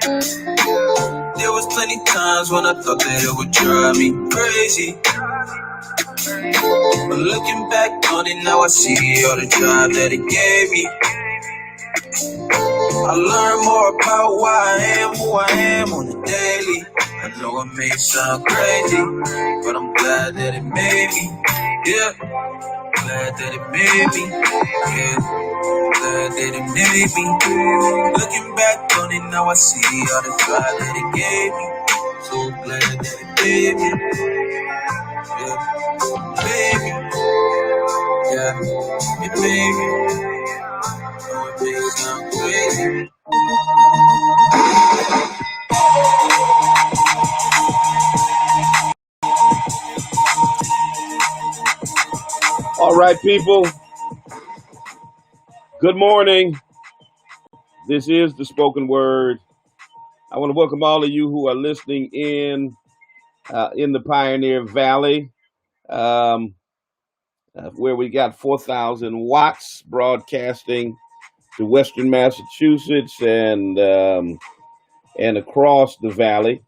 There was plenty times when I thought that it would drive me crazy. But looking back on it now, I see all the drive that it gave me. I learned more about why I am who I am on the daily. I know it may sound crazy, but I'm glad that it made me. Yeah, glad that it made me. Yeah, glad that it made me. Looking back on it now, I see all the drive that it gave me. So glad that it made me. Yeah, baby. Yeah, it made me. Oh, it may sound crazy. All right, people. Good morning. This is the spoken word. I want to welcome all of you who are listening in the Pioneer Valley, where we got 4,000 watts broadcasting to Western Massachusetts and across the valley.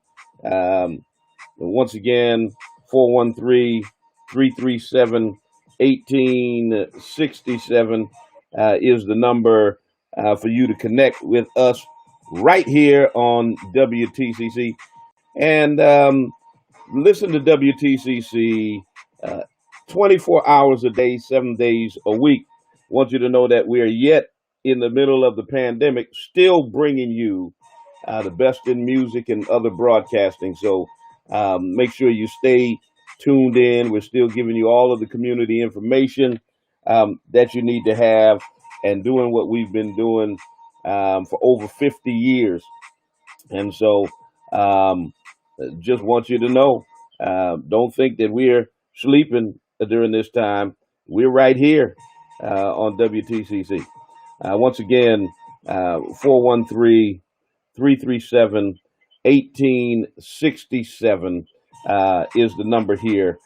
Once again, 413-337-1867 is the number for you to connect with us right here on WTCC. And listen to WTCC 24 hours a day, 7 days a week. I want you to know that we are yet in the middle of the pandemic, still bringing you the best in music and other broadcasting. So make sure you stay tuned in. We're still giving you all of the community information that you need to have, and doing what we've been doing for over 50 years. And so just want you to know, don't think that we're sleeping during this time. We're right here on WTCC. Once again, 413-337-1867 is the number here.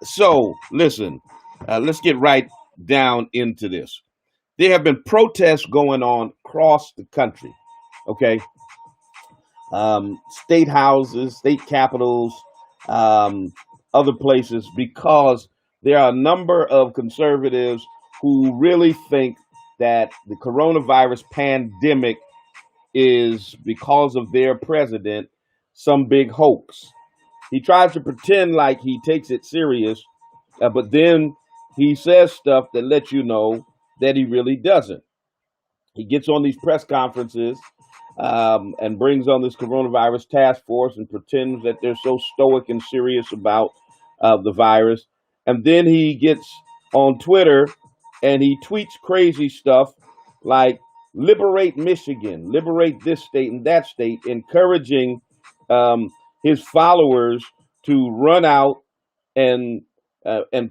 So listen, let's get right down into this. There have been protests going on across the country, okay? State houses, state capitals, other places, because there are a number of conservatives who really think that the coronavirus pandemic is, because of their president, some big hoax. He tries to pretend like he takes it serious, but then he says stuff that lets you know that he really doesn't. He gets on these press conferences and brings on this coronavirus task force and pretends that they're so stoic and serious about the virus. And then he gets on Twitter and he tweets crazy stuff like liberate Michigan, liberate this state and that state, encouraging his followers to run out and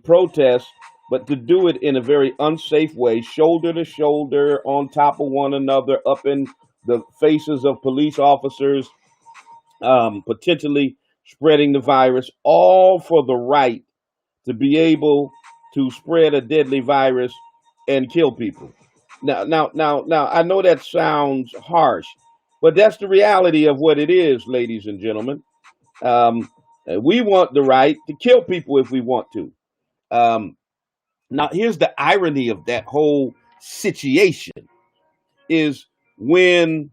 protest, but to do it in a very unsafe way, shoulder to shoulder, on top of one another, up in the faces of police officers, potentially spreading the virus, all for the right to be able to spread a deadly virus and kill people. Now, I know that sounds harsh, but that's the reality of what it is, ladies and gentlemen. We want the right to kill people if we want to. Now, here's the irony of that whole situation: is when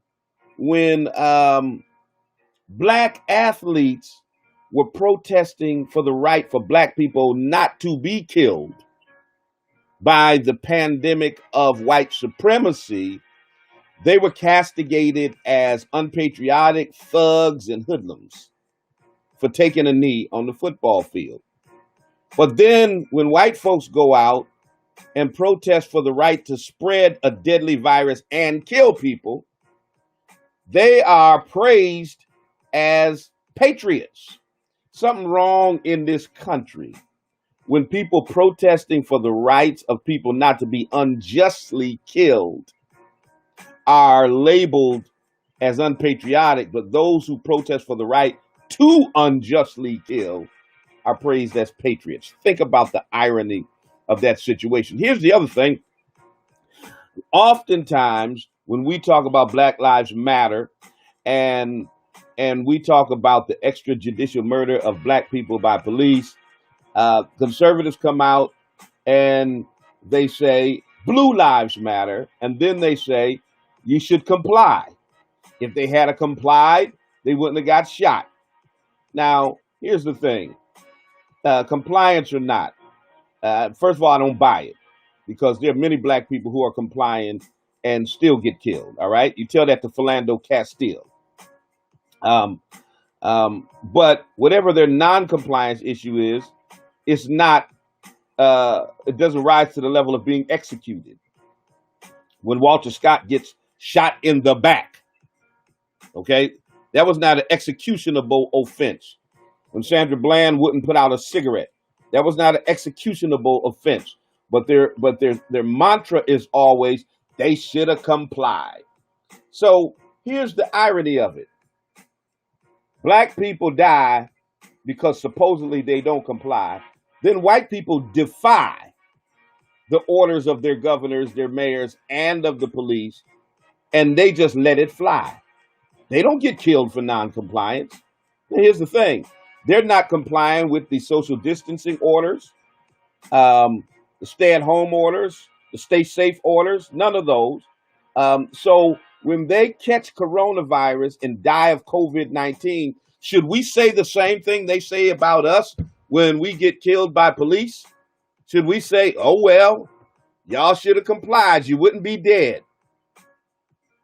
black athletes were protesting for the right for black people not to be killed by the pandemic of white supremacy, they were castigated as unpatriotic thugs and hoodlums for taking a knee on the football field. But then when white folks go out and protest for the right to spread a deadly virus and kill people, they are praised as patriots. Something wrong in this country when people protesting for the rights of people not to be unjustly killed are labeled as unpatriotic, but those who protest for the right to unjustly kill are praised as patriots. Think about the irony of that situation. Here's the other thing. Oftentimes, when we talk about Black Lives Matter and we talk about the extrajudicial murder of black people by police. Conservatives come out and they say blue lives matter, and then they say you should comply. If they had complied, they wouldn't have got shot. Now, here's the thing: compliance or not. First of all, I don't buy it because there are many black people who are complying and still get killed. All right, you tell that to Philando Castile. Um, but whatever their non-compliance issue is, it's not. It doesn't rise to the level of being executed. When Walter Scott gets shot in the back, okay, that was not an executionable offense. When Sandra Bland wouldn't put out a cigarette, that was not an executionable offense. But their mantra is always they should have complied. So here's the irony of it: black people die because supposedly they don't comply. Then white people defy the orders of their governors, their mayors, and of the police, and they just let it fly. They don't get killed for non-compliance. Now, here's the thing: they're not complying with the social distancing orders, the stay-at-home orders, the stay safe orders, none of those. So when they catch coronavirus and die of COVID-19, should we say the same thing they say about us when we get killed by police? Should we say, oh, well, y'all should have complied, you wouldn't be dead?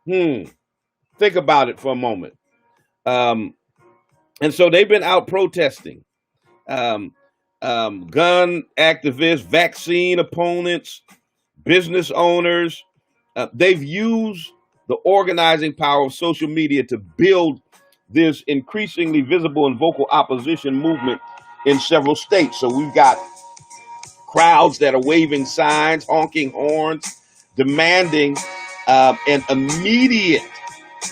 Think about it for a moment. And so they've been out protesting. Gun activists, vaccine opponents, business owners. They've used the organizing power of social media to build this increasingly visible and vocal opposition movement in several states. So we've got crowds that are waving signs, honking horns, demanding an immediate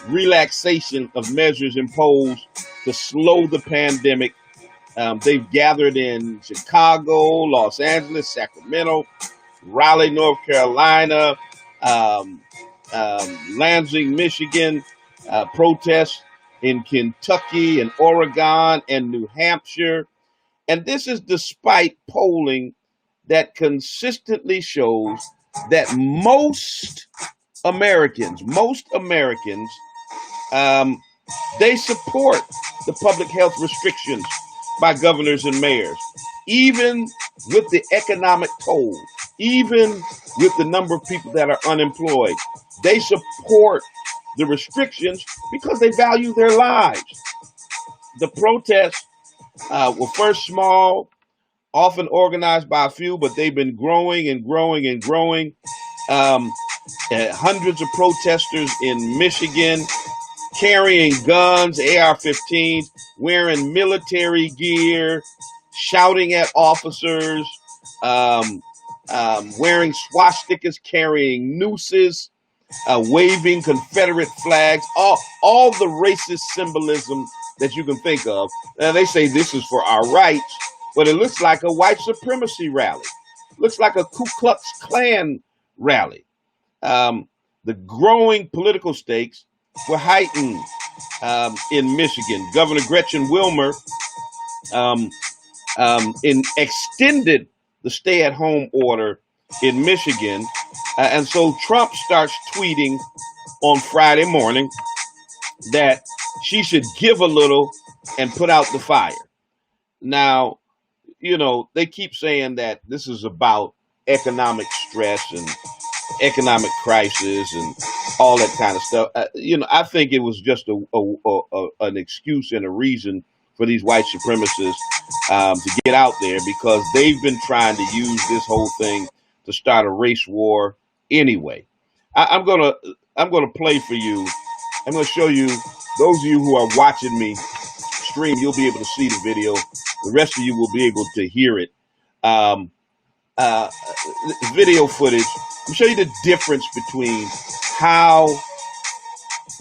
relaxation of measures imposed to slow the pandemic. They've gathered in Chicago, Los Angeles, Sacramento, Raleigh, North Carolina, Lansing, Michigan, protests in Kentucky and Oregon and New Hampshire. And this is despite polling that consistently shows that most Americans, they support the public health restrictions by governors and mayors, even with the economic toll, even with the number of people that are unemployed. They support the restrictions because they value their lives. The protests were first small, often organized by a few, but they've been growing and growing and growing. Hundreds of protesters in Michigan carrying guns, AR-15s, wearing military gear, shouting at officers, wearing swastikas, carrying nooses, waving Confederate flags, all the racist symbolism that you can think of. Now, they say this is for our rights, but it looks like a white supremacy rally. Looks like a Ku Klux Klan rally. The growing political stakes were heightened in Michigan. Governor Gretchen Whitmer extended the stay-at-home order in Michigan. And so Trump starts tweeting on Friday morning that she should give a little and put out the fire. Now, you know, they keep saying that this is about economic stress and economic crisis and all that kind of stuff. I think it was just an excuse and a reason for these white supremacists to get out there, because they've been trying to use this whole thing to start a race war anyway. I'm gonna play for you. I'm gonna show you. Those of you who are watching me stream, you'll be able to see the video. The rest of you will be able to hear it. Video footage. I'll show you the difference between how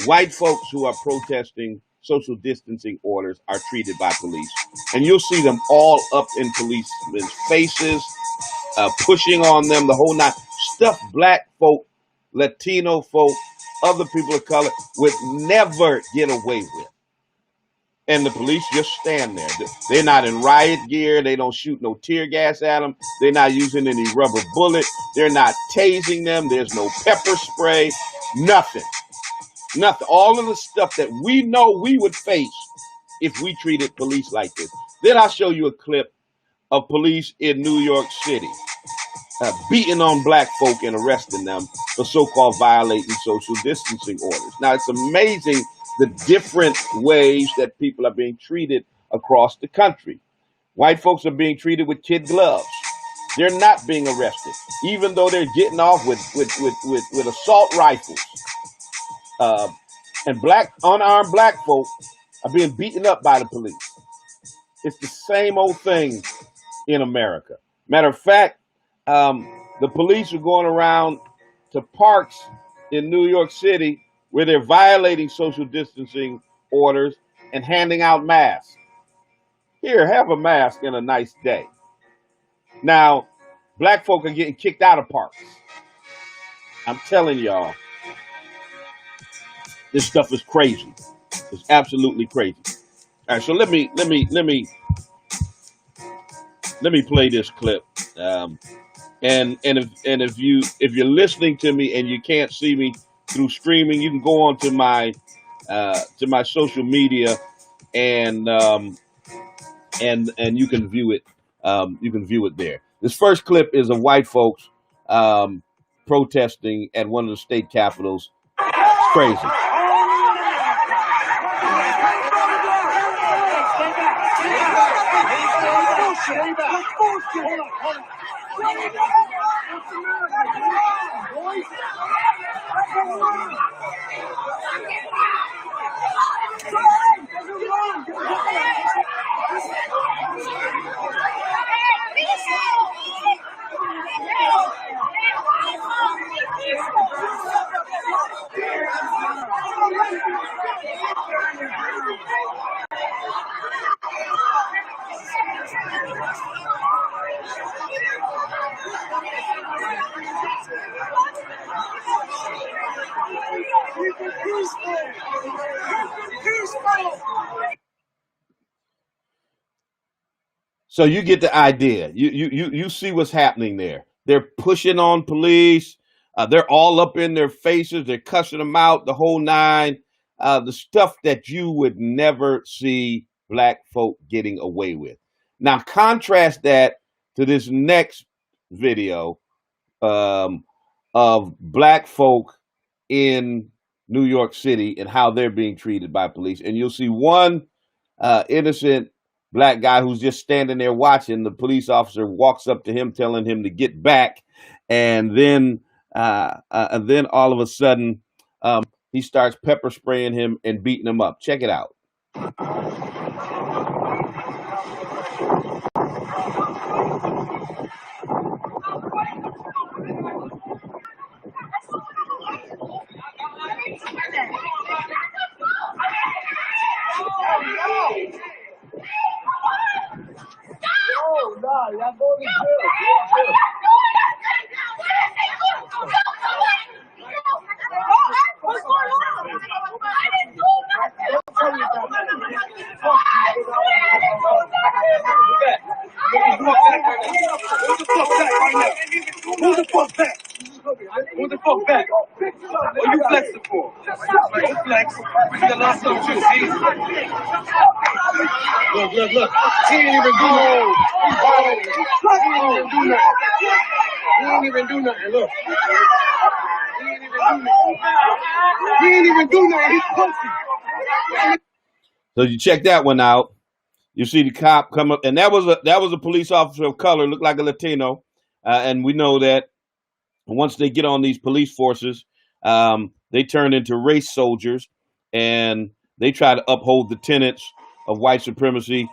white folks who are protesting social distancing orders are treated by police. And you'll see them all up in policemen's faces, pushing on them, the whole nine. Stuff black folk, Latino folk, other people of color would never get away with. And the police just stand there. They're not in riot gear. They don't shoot no tear gas at them. They're not using any rubber bullets. They're not tasing them. There's no pepper spray. Nothing. Nothing. All of the stuff that we know we would face if we treated police like this. Then I'll show you a clip of police in New York City beating on black folk and arresting them for so-called violating social distancing orders. Now, it's amazing the different ways that people are being treated across the country. White folks are being treated with kid gloves. They're not being arrested, even though they're getting off with assault rifles. And unarmed black folk are being beaten up by the police. It's the same old thing in America. Matter of fact, the police are going around to parks in New York City where they're violating social distancing orders and handing out masks. Here, have a mask and a nice day. Now, black folk are getting kicked out of parks. I'm telling y'all, this stuff is crazy. It's absolutely crazy. All right, so let me play this clip. And if you're listening to me and you can't see me through streaming, you can go on to my social media and you can view it. You can view it there. This first clip is of white folks protesting at one of the state capitals. It's crazy. So you get the idea. You see what's happening there. They're pushing on police. They're all up in their faces. They're cussing them out, the whole nine. The stuff that you would never see black folk getting away with. Now contrast that to this next video of black folk in New York City and how they're being treated by police. And you'll see one innocent black guy who's just standing there watching. The police officer walks up to him, telling him to get back, and then all of a sudden he starts pepper spraying him and beating him up. Check it out. Who the fuck back? Who the fuck back? What you flexing for? You flex. You got lost some too, see? Look. He ain't even do nothing. He ain't even do nothing. Look. He ain't even do nothing. He's pussy. So you check that one out. You see the cop come up, and that was a police officer of color, looked like a Latino, and we know that once they get on these police forces, they turn into race soldiers, and they try to uphold the tenets of white supremacy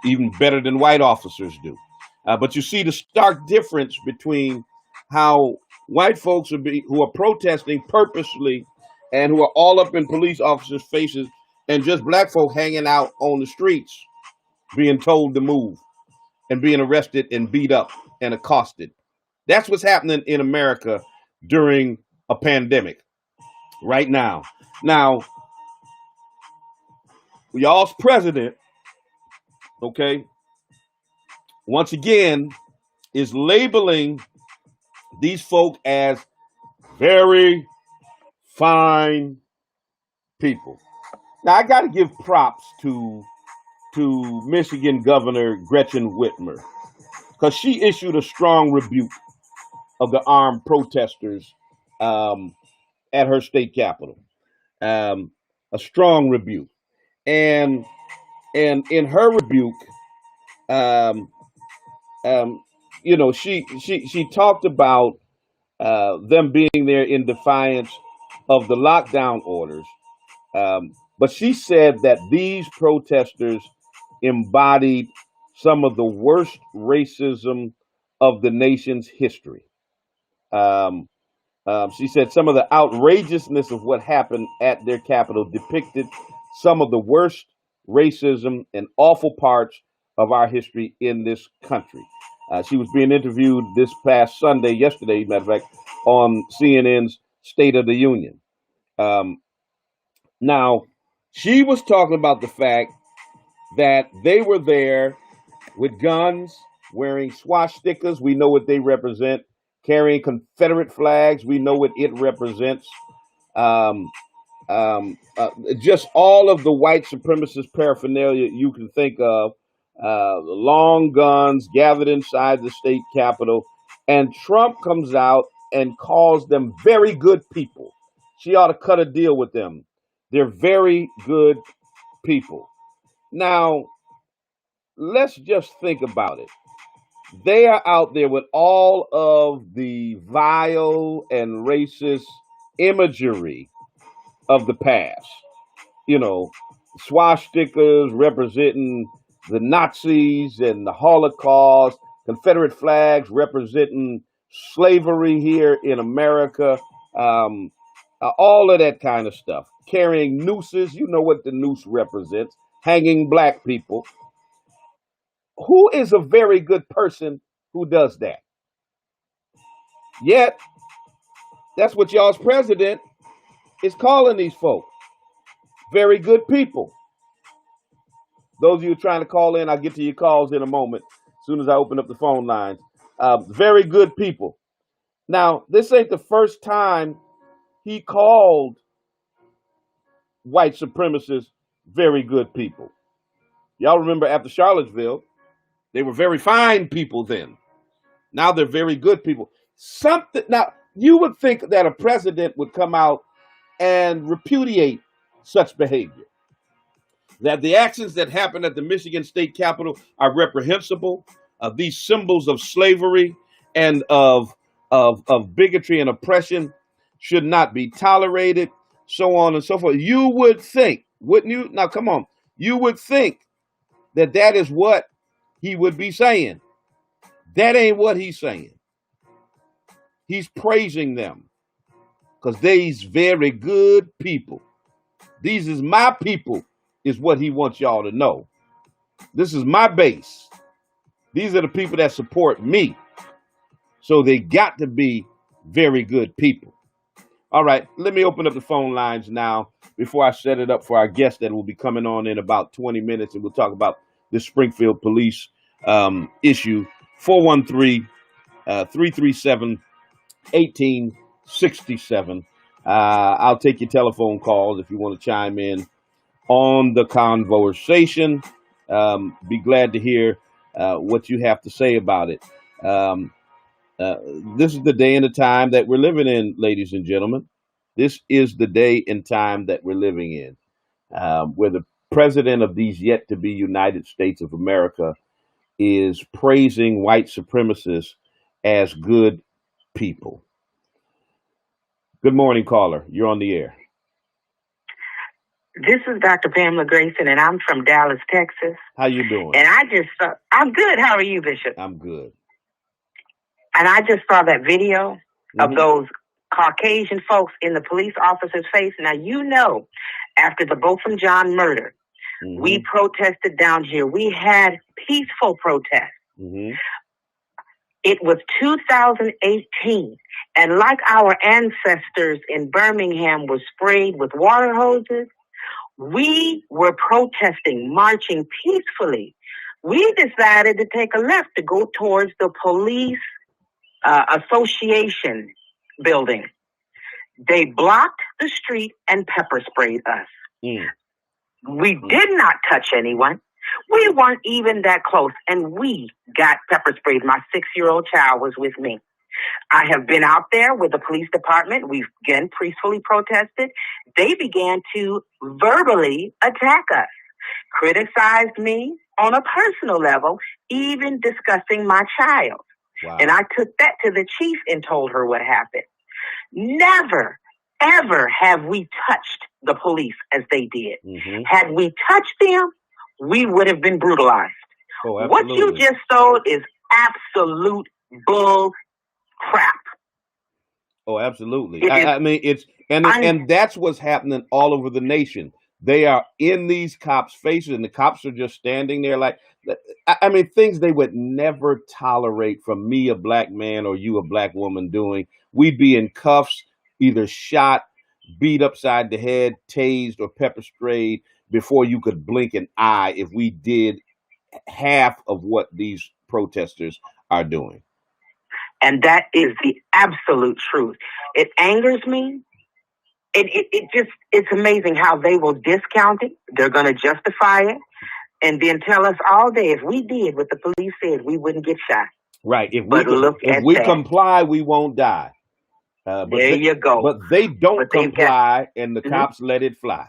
even better than white officers do. But you see the stark difference between how white folks who are protesting purposely and who are all up in police officers' faces, and just black folk hanging out on the streets, being told to move and being arrested and beat up and accosted. That's what's happening in America during a pandemic. right now. Now, y'all's president, okay, once again, is labeling these folk as very fine people. Now, I got to give props to Michigan Governor Gretchen Whitmer because she issued a strong rebuke of the armed protesters um, at her state capitol. Um, a strong rebuke, and in her rebuke, um, um, she talked about them being there in defiance of the lockdown orders. But she said that these protesters embodied some of the worst racism of the nation's history. Um, she said some of the outrageousness of what happened at their capital depicted some of the worst racism and awful parts of our history in this country. She was being interviewed this past Sunday, yesterday, matter of fact, on CNN's State of the Union. Um, Now, she was talking about the fact that they were there with guns, wearing swastikas. We know what they represent. Carrying Confederate flags. We know what it represents. Um, just all of the white supremacist paraphernalia you can think of. Long guns gathered inside the state capitol. And Trump comes out and calls them very good people. She ought to cut a deal with them. They're very good people. Now, let's just think about it. They are out there with all of the vile and racist imagery of the past. You know, swastikas representing the Nazis and the Holocaust, Confederate flags representing slavery here in America, all of that kind of stuff. Carrying nooses, you know what the noose represents, hanging black people. Who is a very good person who does that? Yet, that's what y'all's president is calling these folks. Very good people. Those of you trying to call in, I'll get to your calls in a moment as soon as I open up the phone lines. Very good people. Now, this ain't the first time he called white supremacists very good people. Y'all remember after Charlottesville, they were very fine people then. Now they're very good people. Now, you would think that a president would come out and repudiate such behavior. That the actions that happened at the Michigan State Capitol are reprehensible. These symbols of slavery and of bigotry and oppression should not be tolerated, so on and so forth. You would think, wouldn't you? Now, come on. You would think that is what he would be saying. That ain't what he's saying. He's praising them because they's very good people. These is my people, is what he wants y'all to know. This is my base. These are the people that support me. So they got to be very good people. All right, let me open up the phone lines now before I set it up for our guest that will be coming on in about 20 minutes, and we'll talk about the Springfield police issue. 413-337-1867. I'll take your telephone calls if you want to chime in on the conversation. Be glad to hear what you have to say about it. This is the day and the time that we're living in, ladies and gentlemen. This is the day and time that we're living in, where the president of these yet to be United States of America is praising white supremacists as good people. Good morning, caller. You're on the air. This is Dr. Pamela Grayson, and I'm from Dallas, Texas. How you doing? And I'm good. How are you, Bishop? I'm good. And I just saw that video of those Caucasian folks in the police officer's face. Now, you know, after the Botham Jean murder, we protested down here. We had peaceful protests. It was 2018, and like our ancestors in Birmingham were sprayed with water hoses, we were protesting, marching peacefully. We decided to take a left to go towards the police association building. They blocked the street and pepper sprayed us. We did not touch anyone. We weren't even that close, and we got pepper sprayed. My 6-year-old child was with me. I have been out there with the police department. We've again peacefully protested. They began to verbally attack us, criticized me on a personal level, even discussing my child. Wow. And I took that to the chief and told her what happened. Never, ever have we touched the police as they did. Had we touched them, we would have been brutalized. Oh, what you just sold is absolute bull crap. Oh, absolutely. I mean, and that's what's happening all over the nation. They are in these cops' faces, and the cops are just standing there like, I mean, things they would never tolerate from me, a black man, or you, a black woman, doing. We'd be in cuffs, either shot, beat upside the head, tased, or pepper sprayed before you could blink an eye if we did half of what these protesters are doing. And that is the absolute truth. It angers me. It's amazing how they will discount it. They're going to justify it and then tell us all day if we did what the police said, we wouldn't get shot. Right. If we comply, we won't die. There you go. But they don't comply, and the cops let it fly.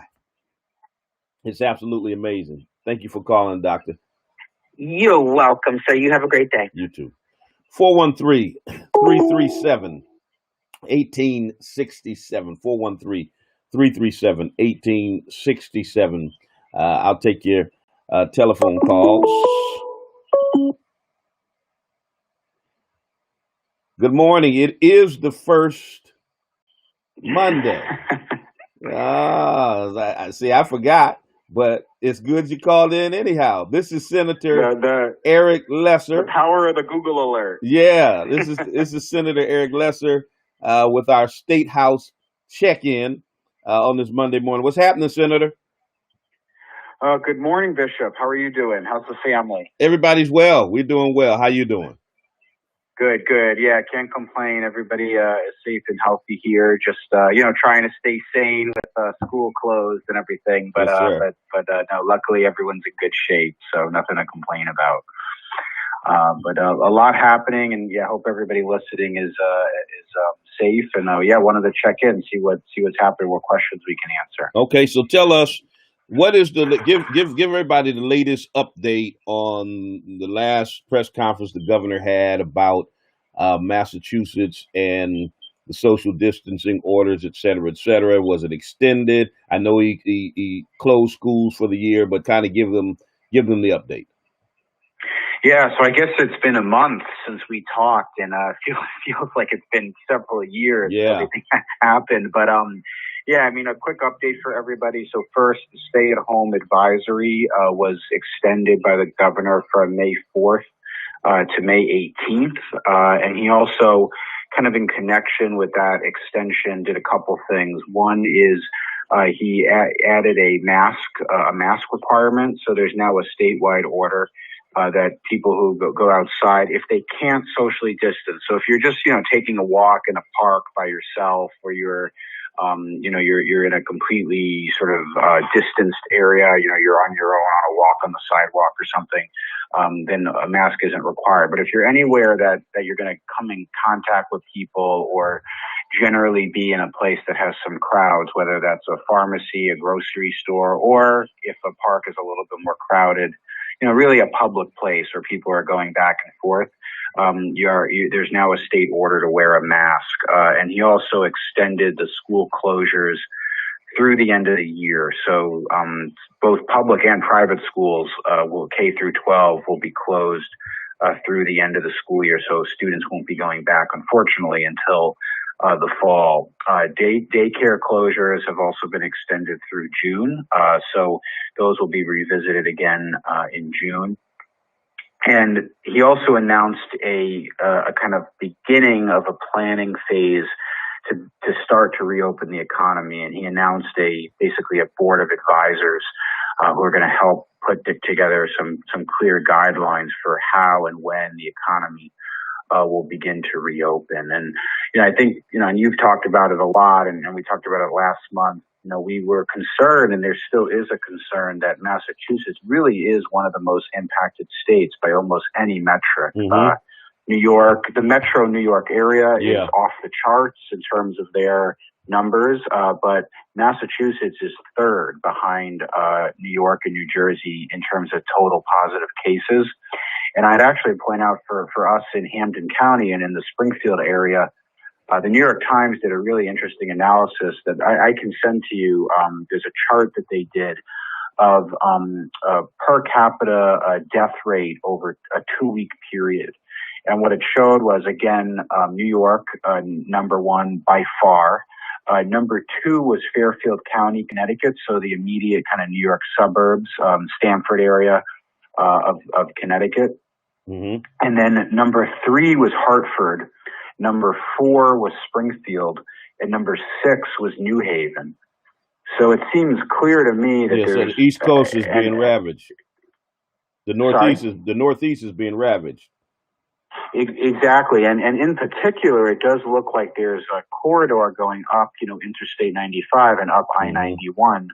It's absolutely amazing. Thank you for calling, Doctor. You're welcome, sir. You have a great day. You too. 413-337-1867. 413-337-1867. I'll take your telephone calls. Good morning. It is the first Monday. I forgot, but it's good you called in anyhow. This is Senator Eric Lesser. The power of the Google alert. Yeah, this is Senator Eric Lesser with our State House check-in on this Monday morning. What's happening, Senator? Good morning, Bishop. How are you doing? How's the family? Everybody's well. We're doing well. How you doing? Good. Yeah, can't complain. Everybody is safe and healthy here. Just trying to stay sane with school closed and everything. But yes, no, luckily everyone's in good shape, so nothing to complain about. But a lot happening, and I hope everybody listening is safe. And wanted to check in, see what's happening, what questions we can answer. Okay, so tell us. What is give everybody the latest update on the last press conference the governor had about Massachusetts and the social distancing orders, et cetera, et cetera? Was it extended? I know he closed schools for the year, but kind of give them the update. Yeah, so I guess it's been a month since we talked, and feels like it's been several years. Yeah, everything happened, but a quick update for everybody. So first, the stay-at-home advisory was extended by the governor from May 4th to May 18th. And he also, kind of in connection with that extension, did a couple things. One is he added a mask requirement. So there's now a statewide order that people who go outside, if they can't socially distance. So if you're just, taking a walk in a park by yourself, or you're in a completely sort of distanced area, you're on your own on a walk on the sidewalk or something, then a mask isn't required. But if you're anywhere that you're going to come in contact with people, or generally be in a place that has some crowds, whether that's a pharmacy, a grocery store, or if a park is a little bit more crowded, really a public place where people are going back and forth, there's now a state order to wear a mask. And he also extended the school closures through the end of the year. So both public and private schools, K through 12, will be closed through the end of the school year. So students won't be going back, unfortunately, until the fall. Daycare closures have also been extended through June. So those will be revisited again in June. And he also announced a kind of beginning of a planning phase to start to reopen the economy. And he announced basically a board of advisors who are going to help put together some clear guidelines for how and when the economy will begin to reopen. And, I think, and you've talked about it a lot, and we talked about it last month. We were concerned, and there still is a concern, that Massachusetts really is one of the most impacted states by almost any metric. Mm-hmm. New York, the metro New York area is off the charts in terms of their numbers, but Massachusetts is third behind New York and New Jersey in terms of total positive cases. And I'd actually point out for us in Hampden County and in the Springfield area, the New York Times did a really interesting analysis that I can send to you. There's a chart that they did of per capita death rate over a 2-week period. And what it showed was, again, New York, number one by far. Number two was Fairfield County, Connecticut, so the immediate kind of New York suburbs, Stamford area of Connecticut. Mm-hmm. And then number three was Hartford. Number four was Springfield. And number 6 was New Haven. So it seems clear to me that so the East Coast is being ravaged. The Northeast is being ravaged. Exactly. And in particular, it does look like there's a corridor going up, Interstate 95 and up I-91,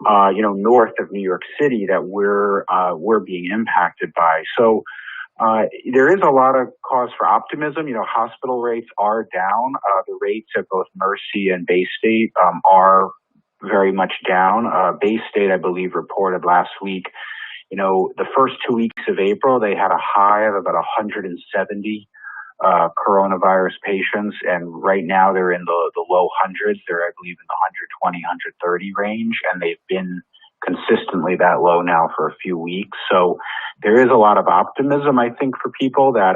north of New York City that we're being impacted by. So there is a lot of cause for optimism. Hospital rates are down. The rates at both Mercy and Bay State are very much down. Bay State, I believe, reported last week, the first 2 weeks of April, they had a high of about 170 coronavirus patients. And right now they're in the low hundreds. They're, I believe, in the 120, 130 range. And they've been consistently that low now for a few weeks. So there is a lot of optimism, I think, for people that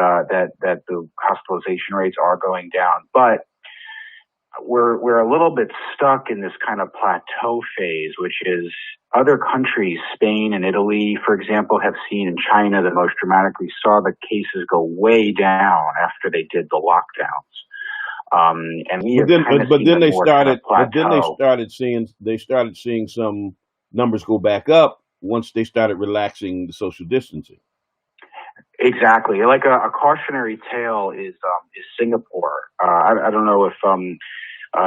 the hospitalization rates are going down. But we're a little bit stuck in this kind of plateau phase, which is other countries, Spain and Italy, for example, have seen, in China the most dramatically, saw the cases go way down after they did the lockdowns. And we they started seeing some numbers go back up once they started relaxing the social distancing. Exactly. Like a cautionary tale is Singapore. I don't know if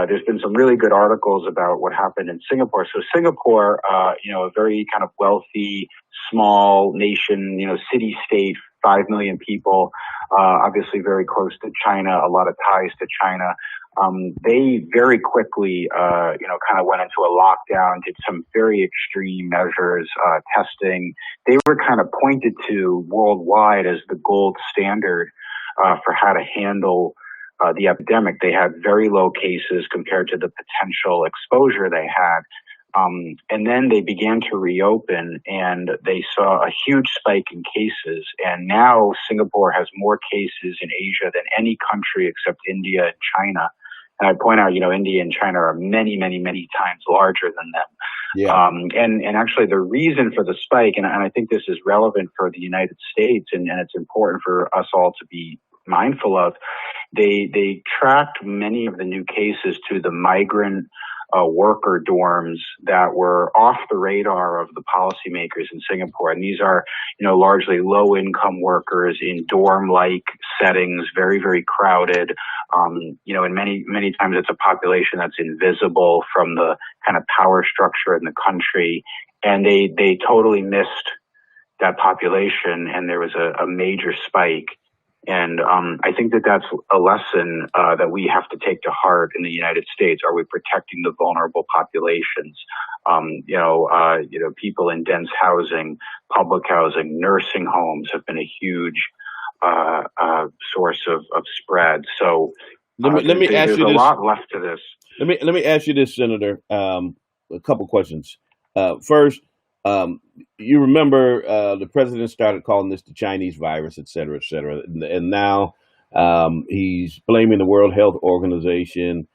there's been some really good articles about what happened in Singapore. So Singapore, a very kind of wealthy, small nation, city-state, 5 million people, obviously very close to China, a lot of ties to China. They very quickly, kind of went into a lockdown, did some very extreme measures, testing. They were kind of pointed to worldwide as the gold standard for how to handle the epidemic. They had very low cases compared to the potential exposure they had. And then they began to reopen and they saw a huge spike in cases. And now Singapore has more cases in Asia than any country except India and China. And I point out, India and China are many, many, many times larger than them. Yeah. And actually the reason for the spike, and I think this is relevant for the United States and it's important for us all to be mindful of, they tracked many of the new cases to the migrant worker dorms that were off the radar of the policymakers in Singapore. And these are, largely low income workers in dorm-like settings, very, very crowded. And many times it's a population that's invisible from the kind of power structure in the country. And they totally missed that population and there was a major spike. And I think that's a lesson that we have to take to heart in the United States. Are we protecting the vulnerable populations? People in dense housing, public housing, nursing homes have been a huge source of spread. So let me ask you this. There's a lot left to this. Let me ask you this, Senator. A couple questions. First. You remember the president started calling this the Chinese virus, et cetera, and now he's blaming the World Health Organization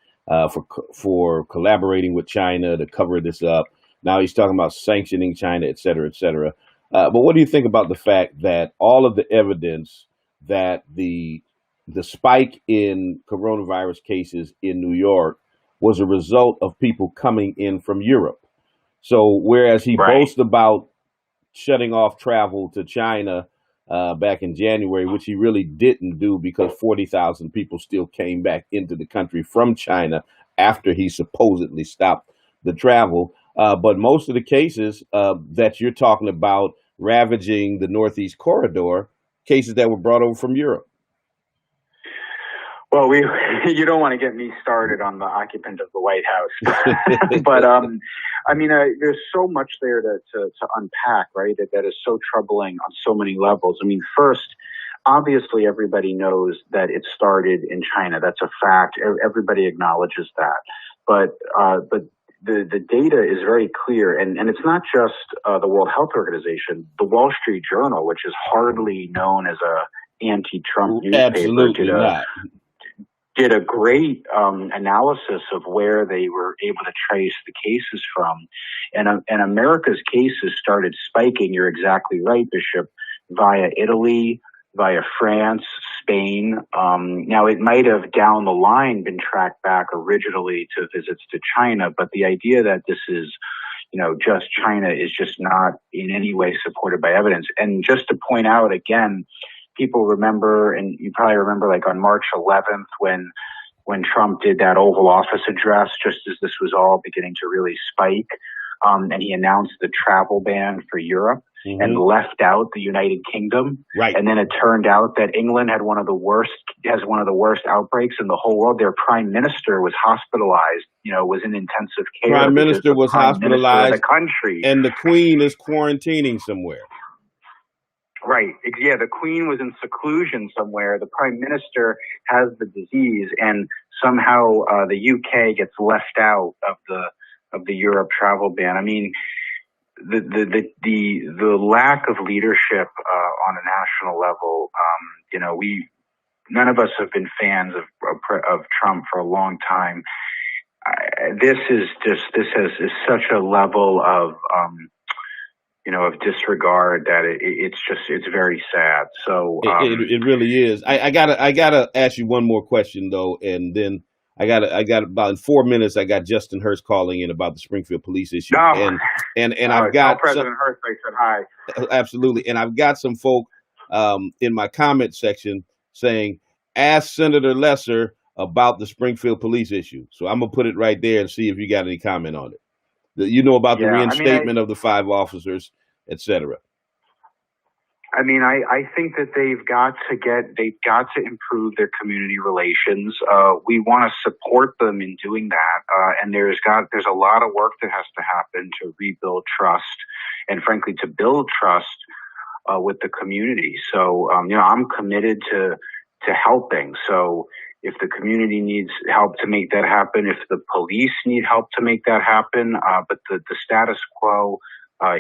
for collaborating with China to cover this up. Now he's talking about sanctioning China, et cetera, et cetera. But what do you think about the fact that all of the evidence that the spike in coronavirus cases in New York was a result of people coming in from Europe? So whereas he Right. boasts about shutting off travel to China back in January, which he really didn't do because 40,000 people still came back into the country from China after he supposedly stopped the travel. But most of the cases that you're talking about ravaging the Northeast corridor, cases that were brought over from Europe. Well, you don't want to get me started on the occupant of the White House, but I mean, there's so much there to unpack, right? That is so troubling on so many levels. I mean, first, obviously, everybody knows that it started in China. That's a fact. Everybody acknowledges that, but the data is very clear, and it's not just the World Health Organization. The Wall Street Journal, which is hardly known as a anti-Trump newspaper, Absolutely not. Did a great analysis of where they were able to trace the cases from. And America's cases started spiking, you're exactly right, Bishop, via Italy, via France, Spain. Now, it might have down the line been tracked back originally to visits to China, but the idea that this is, just China is just not in any way supported by evidence. And just to point out again, people remember, and you probably remember, like on March 11th when Trump did that Oval Office address, just as this was all beginning to really spike, and he announced the travel ban for Europe and left out the United Kingdom. Right. And then it turned out that England has one of the worst outbreaks in the whole world. Their prime minister was hospitalized, was in intensive care. Prime minister was hospitalized, the country, and the Queen is quarantining somewhere. Right. Yeah, the Queen was in seclusion somewhere. The Prime Minister has the disease, and somehow the UK gets left out of the Europe travel ban. I mean, the lack of leadership on a national level. None of us have been fans of Trump for a long time. This is such a level of of disregard that it's very sad. So it really is. I gotta ask you one more question though, and then I got about in 4 minutes. I got Justin Hurst calling in about the Springfield police issue, and I've got President Hurst. I said hi. Absolutely, and I've got some folk in my comment section saying, ask Senator Lesser about the Springfield police issue. So I'm gonna put it right there and see if you got any comment on it. About the reinstatement of the 5 officers, et cetera. I mean, I think that they've got to improve their community relations. We want to support them in doing that. And there's a lot of work that has to happen to rebuild trust and frankly, to build trust, with the community. So, I'm committed to helping. So, if the community needs help to make that happen, if the police need help to make that happen, but the status quo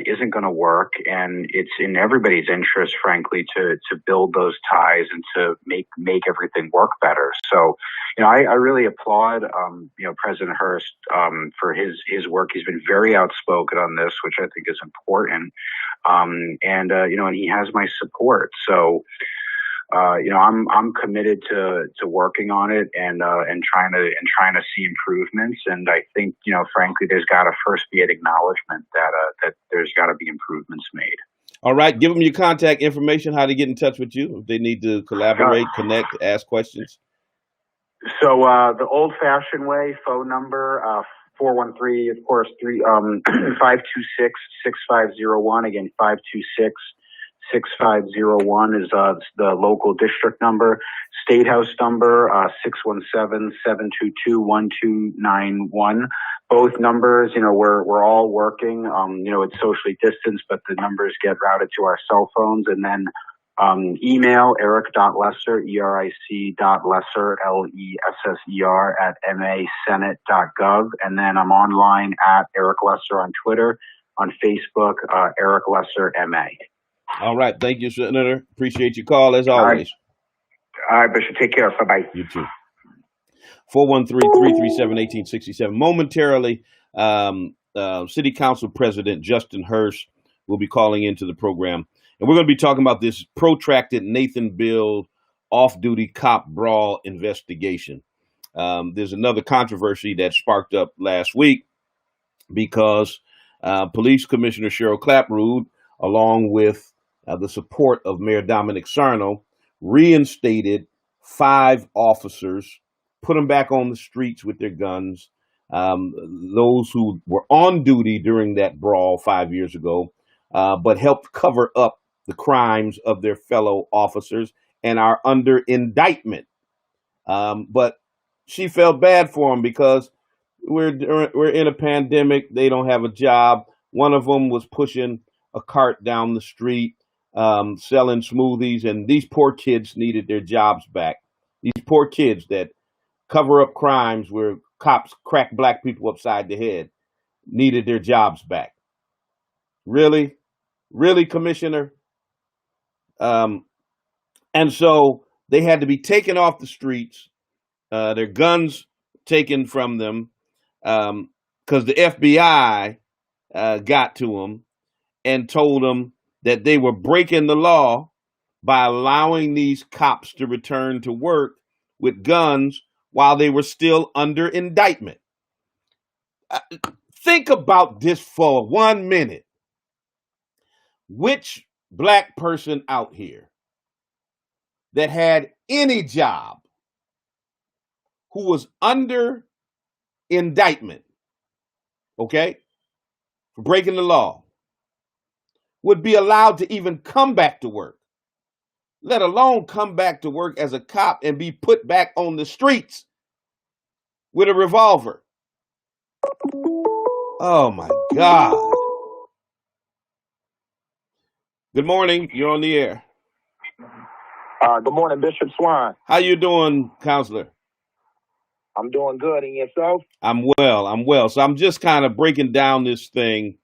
isn't going to work, and it's in everybody's interest, frankly, to build those ties and to make everything work better. So, I really applaud President Hurst for his work. He's been very outspoken on this, which I think is important, and he has my support. So. I'm committed to working on it and trying to see improvements. And I think, frankly, there's got to first be an acknowledgement that there's got to be improvements made. All right. Give them your contact information, how to get in touch with you if they need to collaborate, connect, ask questions. So, the old fashioned way, phone number, 413, of course, 526-6501. Again, 526-6501 is the local district number. State House number 617-722-1291. Both numbers, we're all working. It's socially distanced, but the numbers get routed to our cell phones, and then email eric.lesser, eric.lesser, lesser at masenate.gov, and then I'm online at Eric Lesser on Twitter, on Facebook, Eric Lesser MA. All right. Thank you, Senator. Appreciate your call as always. All right, Bishop. Take care. Bye-bye. You too. 413-337-1867. Momentarily, City Council President Justin Hurst will be calling into the program. And we're going to be talking about this protracted Nathan Bill off-duty cop brawl investigation. There's another controversy that sparked up last week because Police Commissioner Cheryl Clapprood, along with the support of Mayor Dominic Sarno, reinstated 5 officers, put them back on the streets with their guns. Those who were on duty during that brawl 5 years ago, but helped cover up the crimes of their fellow officers and are under indictment. But she felt bad for them because we're in a pandemic. They don't have a job. One of them was pushing a cart down the street, selling smoothies, and these poor kids needed their jobs back. These poor kids that cover up crimes where cops crack black people upside the head needed their jobs back. Really, Commissioner? And so they had to be taken off the streets, their guns taken from them, because the FBI got to them and told them that they were breaking the law by allowing these cops to return to work with guns while they were still under indictment. Think about this for 1 minute. Which black person out here that had any job who was under indictment, okay, for breaking the law, would be allowed to even come back to work, let alone come back to work as a cop and be put back on the streets with a revolver? Oh my God. Good morning. You're on the air. Good morning, Bishop Swan. How you doing, Counselor? I'm doing good. And yourself? I'm well. So I'm just kind of breaking down this thing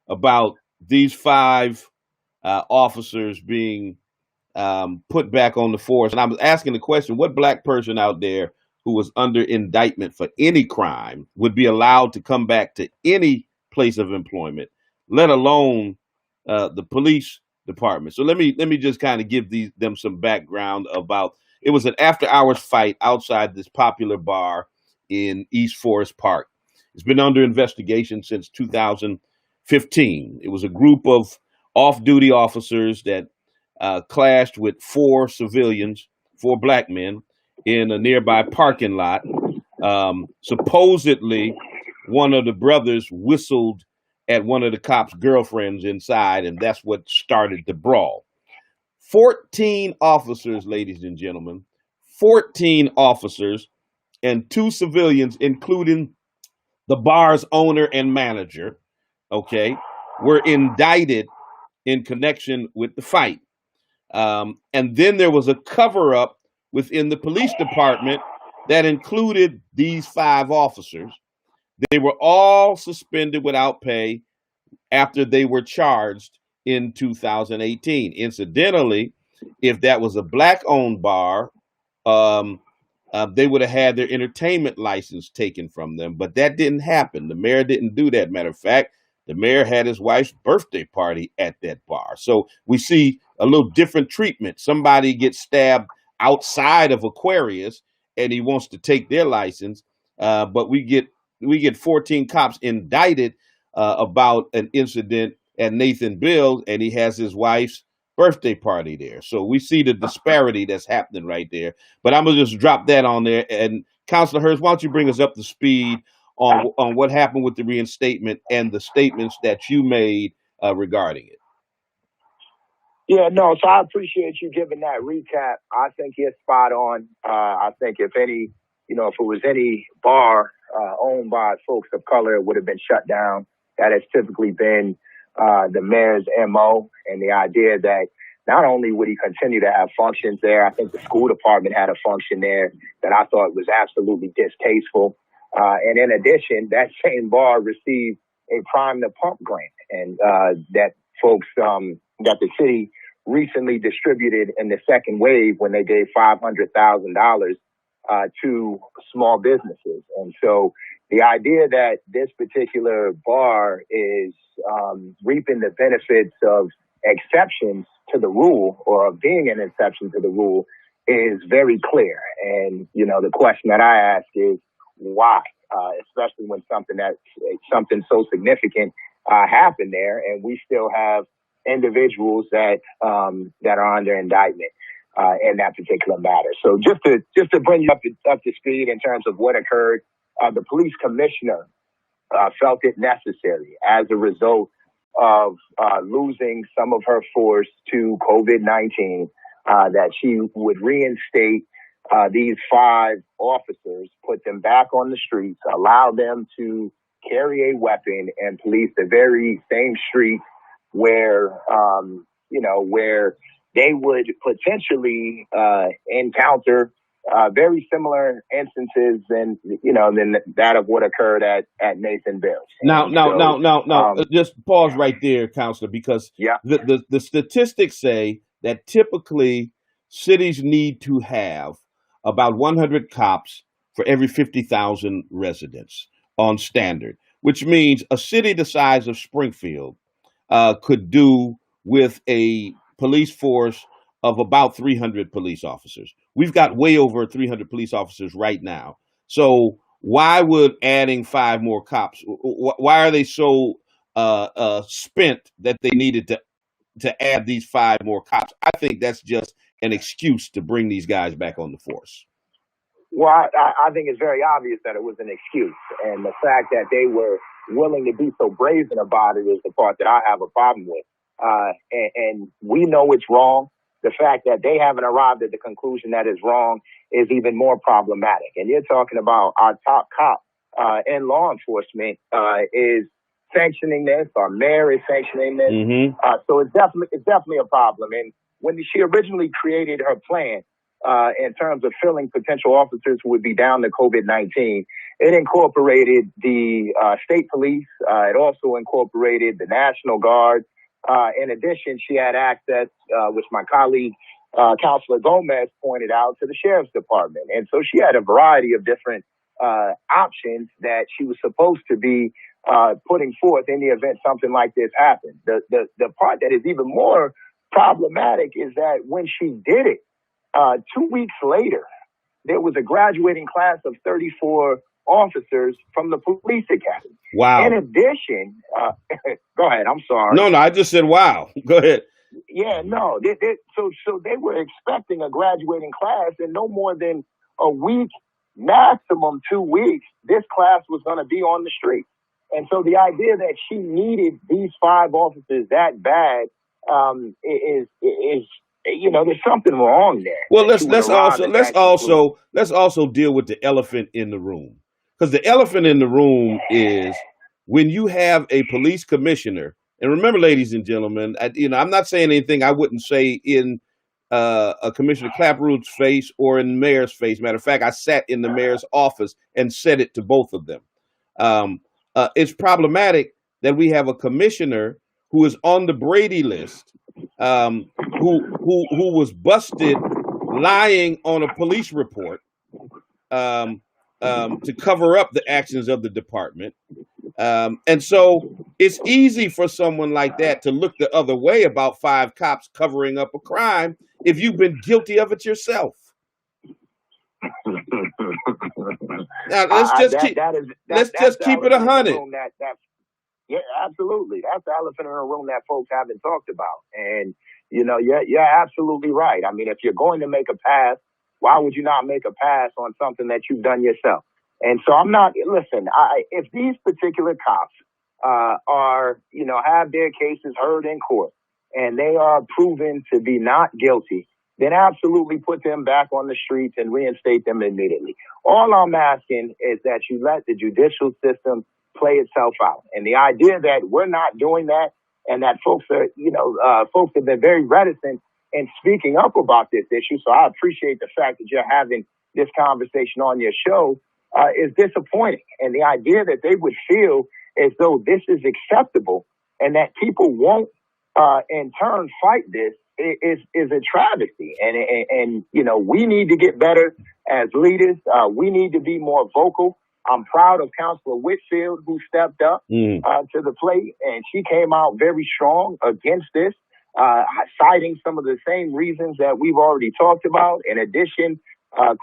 about these 5 officers being put back on the force. And I was asking the question, what black person out there who was under indictment for any crime would be allowed to come back to any place of employment, let alone the police department? So let me just kind of give them some background about. It was an after-hours fight outside this popular bar in East Forest Park. It's been under investigation since 2015. It was a group of off-duty officers that clashed with 4 civilians, 4 black men, in a nearby parking lot. Supposedly, one of the brothers whistled at one of the cops' girlfriends inside, and that's what started the brawl. 14 officers, ladies and gentlemen, 14 officers and 2 civilians, including the bar's owner and manager, okay, were indicted in connection with the fight. And then there was a cover-up within the police department that included these 5 officers. They were all suspended without pay after they were charged in 2018. Incidentally, if that was a black-owned bar, they would have had their entertainment license taken from them, but that didn't happen. The mayor didn't do that. Matter of fact, the mayor had his wife's birthday party at that bar. So we see a little different treatment. Somebody gets stabbed outside of Aquarius, and he wants to take their license, but we get 14 cops indicted about an incident at Nathan Bill, and he has his wife's birthday party there. So we see the disparity that's happening right there. But I'm gonna just drop that on there. And Counselor Hurst, why don't you bring us up to speed on what happened with the reinstatement and the statements that you made regarding it? Yeah, no, so I appreciate you giving that recap. I think you're spot on. I think if it was any bar owned by folks of color, it would have been shut down. That has typically been the mayor's MO, and the idea that not only would he continue to have functions there, I think the school department had a function there that I thought was absolutely distasteful. And in addition, that same bar received a prime to pump grant, and that folks that the city recently distributed in the second wave when they gave $500,000 to small businesses. And so the idea that this particular bar is reaping the benefits of exceptions to the rule or of being an exception to the rule is very clear. And, the question that I ask is why, especially when something so significant happened there, and we still have individuals that are under indictment in that particular matter. So just to bring you up to speed in terms of what occurred, the police commissioner felt it necessary as a result of losing some of her force to COVID-19 that she would reinstate these 5 officers, put them back on the streets, allow them to carry a weapon and police the very same streets where they would potentially encounter very similar instances than that of what occurred at Nathanville. Now, just pause right there, Counselor, because the statistics say that typically cities need to have about 100 cops for every 50,000 residents on standard, which means a city the size of Springfield could do with a police force of about 300 police officers. We've got way over 300 police officers right now. So why would adding 5 more cops, why are they so spent that they needed to add these 5 more cops? I think that's just an excuse to bring these guys back on the force. Well, I think it's very obvious that it was an excuse. And the fact that they were willing to be so brazen about it is the part that I have a problem with. And we know it's wrong. The fact that they haven't arrived at the conclusion that it's wrong is even more problematic. And you're talking about our top cop in law enforcement is sanctioning this. Our mayor is sanctioning this. Mm-hmm. So it's definitely a problem. And when she originally created her plan in terms of filling potential officers who would be down to COVID-19, it incorporated the state police. It also incorporated the National Guard. In addition, she had access, which my colleague, Councilor Gomez, pointed out, to the sheriff's department. And so she had a variety of different options that she was supposed to be putting forth in the event something like this happened. The part that is even more problematic is that when she did it, 2 weeks later, there was a graduating class of 34 officers from the police academy. Wow. In addition, go ahead. I'm sorry. No, I just said, wow. Go ahead. Yeah, no. So they were expecting a graduating class, and no more than a week, maximum 2 weeks, this class was going to be on the street. And so the idea that she needed these 5 officers that bad is there's something wrong there. Well, let's also deal with the elephant in the room, because the elephant in the room is when you have a police commissioner. And remember, ladies and gentlemen, I'm not saying anything I wouldn't say in a Commissioner Clapperud's face or in the mayor's face. Matter of fact, I sat in the mayor's office and said it to both of them. It's problematic that we have a commissioner who is on the Brady list, who was busted lying on a police report to cover up the actions of the department. And so it's easy for someone like that to look the other way about 5 cops covering up a crime if you've been guilty of it yourself. Now, let's just keep it 100. Yeah, absolutely. That's the elephant in the room that folks haven't talked about. And, you're absolutely right. I mean, if you're going to make a pass, why would you not make a pass on something that you've done yourself? And so if these particular cops have their cases heard in court and they are proven to be not guilty, then absolutely put them back on the streets and reinstate them immediately. All I'm asking is that you let the judicial system play itself out. And the idea that we're not doing that and that folks have been very reticent in speaking up about this issue. So I appreciate the fact that you're having this conversation on your show is disappointing. And the idea that they would feel as though this is acceptable and that people won't in turn fight this is a travesty. And we need to get better as leaders. We need to be more vocal I'm proud of Councilor Whitfield, who stepped up to the plate, and she came out very strong against this, citing some of the same reasons that we've already talked about. In addition,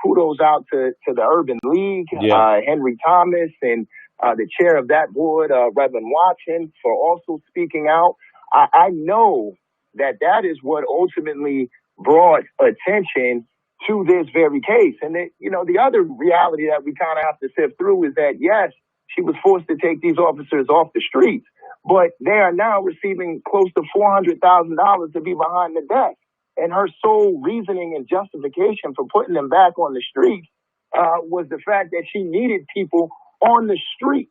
kudos out to the Urban League, Henry Thomas, and the chair of that board, Reverend Watson, for also speaking out. I know that is what ultimately brought attention to this very case. And the other reality that we kind of have to sift through is that, yes, she was forced to take these officers off the streets, but they are now receiving close to $400,000 to be behind the desk. And her sole reasoning and justification for putting them back on the streets was the fact that she needed people on the streets.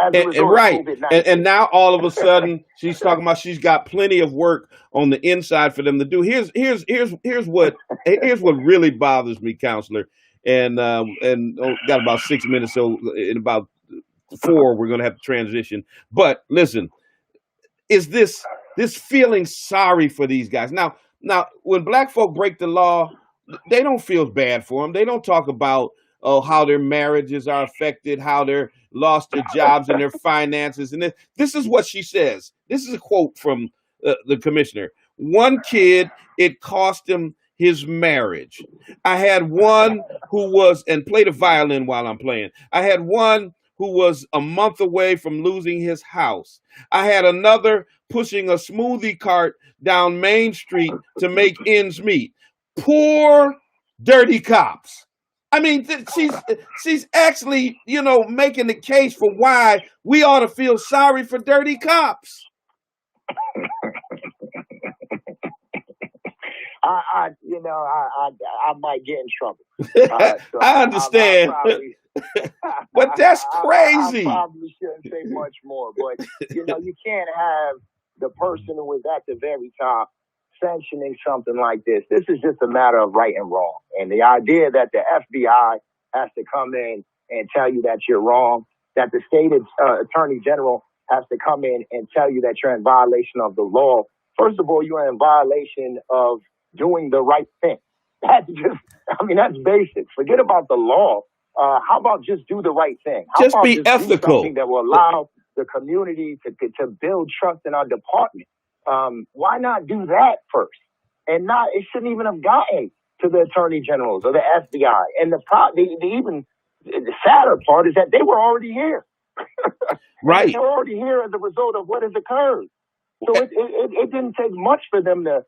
And now all of a sudden she's talking about she's got plenty of work on the inside for them to do. Here's what really bothers me, Counselor, and got about 6 minutes, so in about 4 we're going to have to transition. But listen, is this feeling sorry for these guys? Now when black folk break the law, they don't feel bad for them. They don't talk about how their marriages are affected, how they're lost their jobs and their finances. And this is what she says. This is a quote from the commissioner. One kid, it cost him his marriage. I had one who was, and play the violin while I'm playing. I had one who was a month away from losing his house. I had another pushing a smoothie cart down Main Street to make ends meet. Poor, dirty cops. I mean, she's actually, making the case for why we ought to feel sorry for dirty cops. I might get in trouble. So I understand, but that's crazy. I probably shouldn't say much more, but you can't have the person who is at the very top sanctioning something like this. This is just a matter of right and wrong. And the idea that the FBI has to come in and tell you that you're wrong, that the state attorney general has to come in and tell you that you're in violation of the law. First of all, you're in violation of doing the right thing. That's basic. Forget about the law. How about just do the right thing? How just about be ethical. Do something that will allow the community to build trust in our department. Why not do that first? And it shouldn't even have gotten to the attorney generals or the FBI. And the sadder part is that they were already here. Right. They were already here as a result of what has occurred. So it didn't take much for them to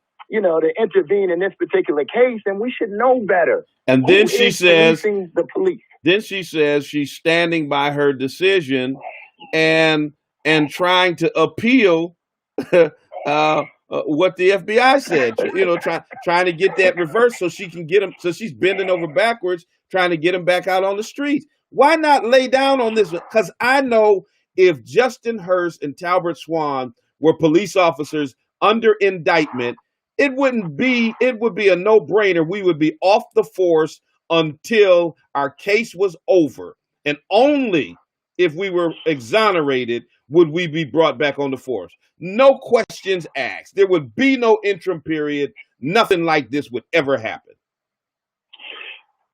intervene in this particular case, and we should know better. And then she says, the police. Then she says she's standing by her decision and trying to appeal what the FBI said, trying to get that reversed so she can get them. So she's bending over backwards, trying to get them back out on the streets. Why not lay down on this? Because I know if Justin Hurst and Talbert Swan were police officers under indictment, it would be a no-brainer. We would be off the force until our case was over. And only if we were exonerated would we be brought back on the force. No questions asked. There would be no interim period. Nothing like this would ever happen.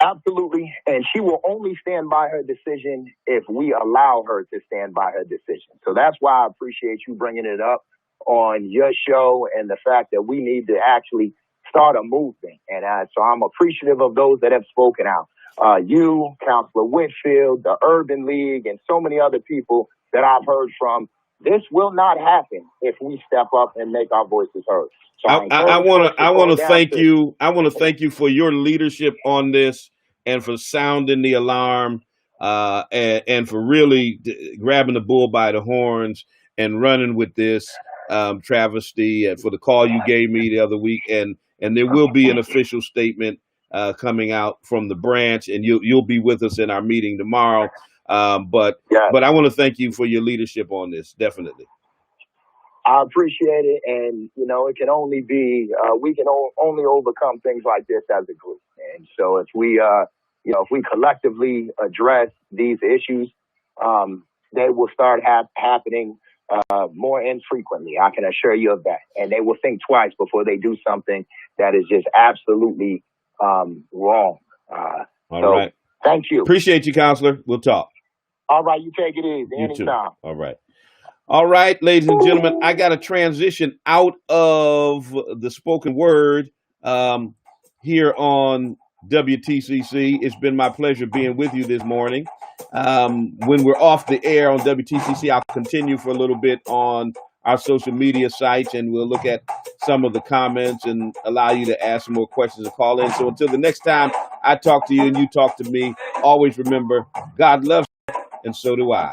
Absolutely. And she will only stand by her decision if we allow her to stand by her decision. So that's why I appreciate you bringing it up on your show and the fact that we need to actually start a movement. And so I'm appreciative of those that have spoken out. You, Councilor Whitfield, the Urban League, and so many other people that I've heard from. This will not happen if we step up and make our voices heard. So I want to thank you. I want to thank you for your leadership on this and for sounding the alarm and for really grabbing the bull by the horns and running with this travesty, and for the call you gave me the other week. And there will be an official statement coming out from the branch, and you'll be with us in our meeting tomorrow. But I want to thank you for your leadership on this. Definitely. I appreciate it. And, it can only be, we can only overcome things like this as a group. And so if we collectively address these issues, they will start happening more infrequently. I can assure you of that. And they will think twice before they do something that is just absolutely wrong. All right. Thank you. Appreciate you, Counselor. We'll talk. All right, you take it easy. You too. Anytime. All right. All right, ladies and gentlemen, I got to transition out of the spoken word here on WTCC. It's been my pleasure being with you this morning. When we're off the air on WTCC, I'll continue for a little bit on our social media sites, and we'll look at some of the comments and allow you to ask some more questions and call in. So until the next time I talk to you and you talk to me, always remember, God loves you, and so do I.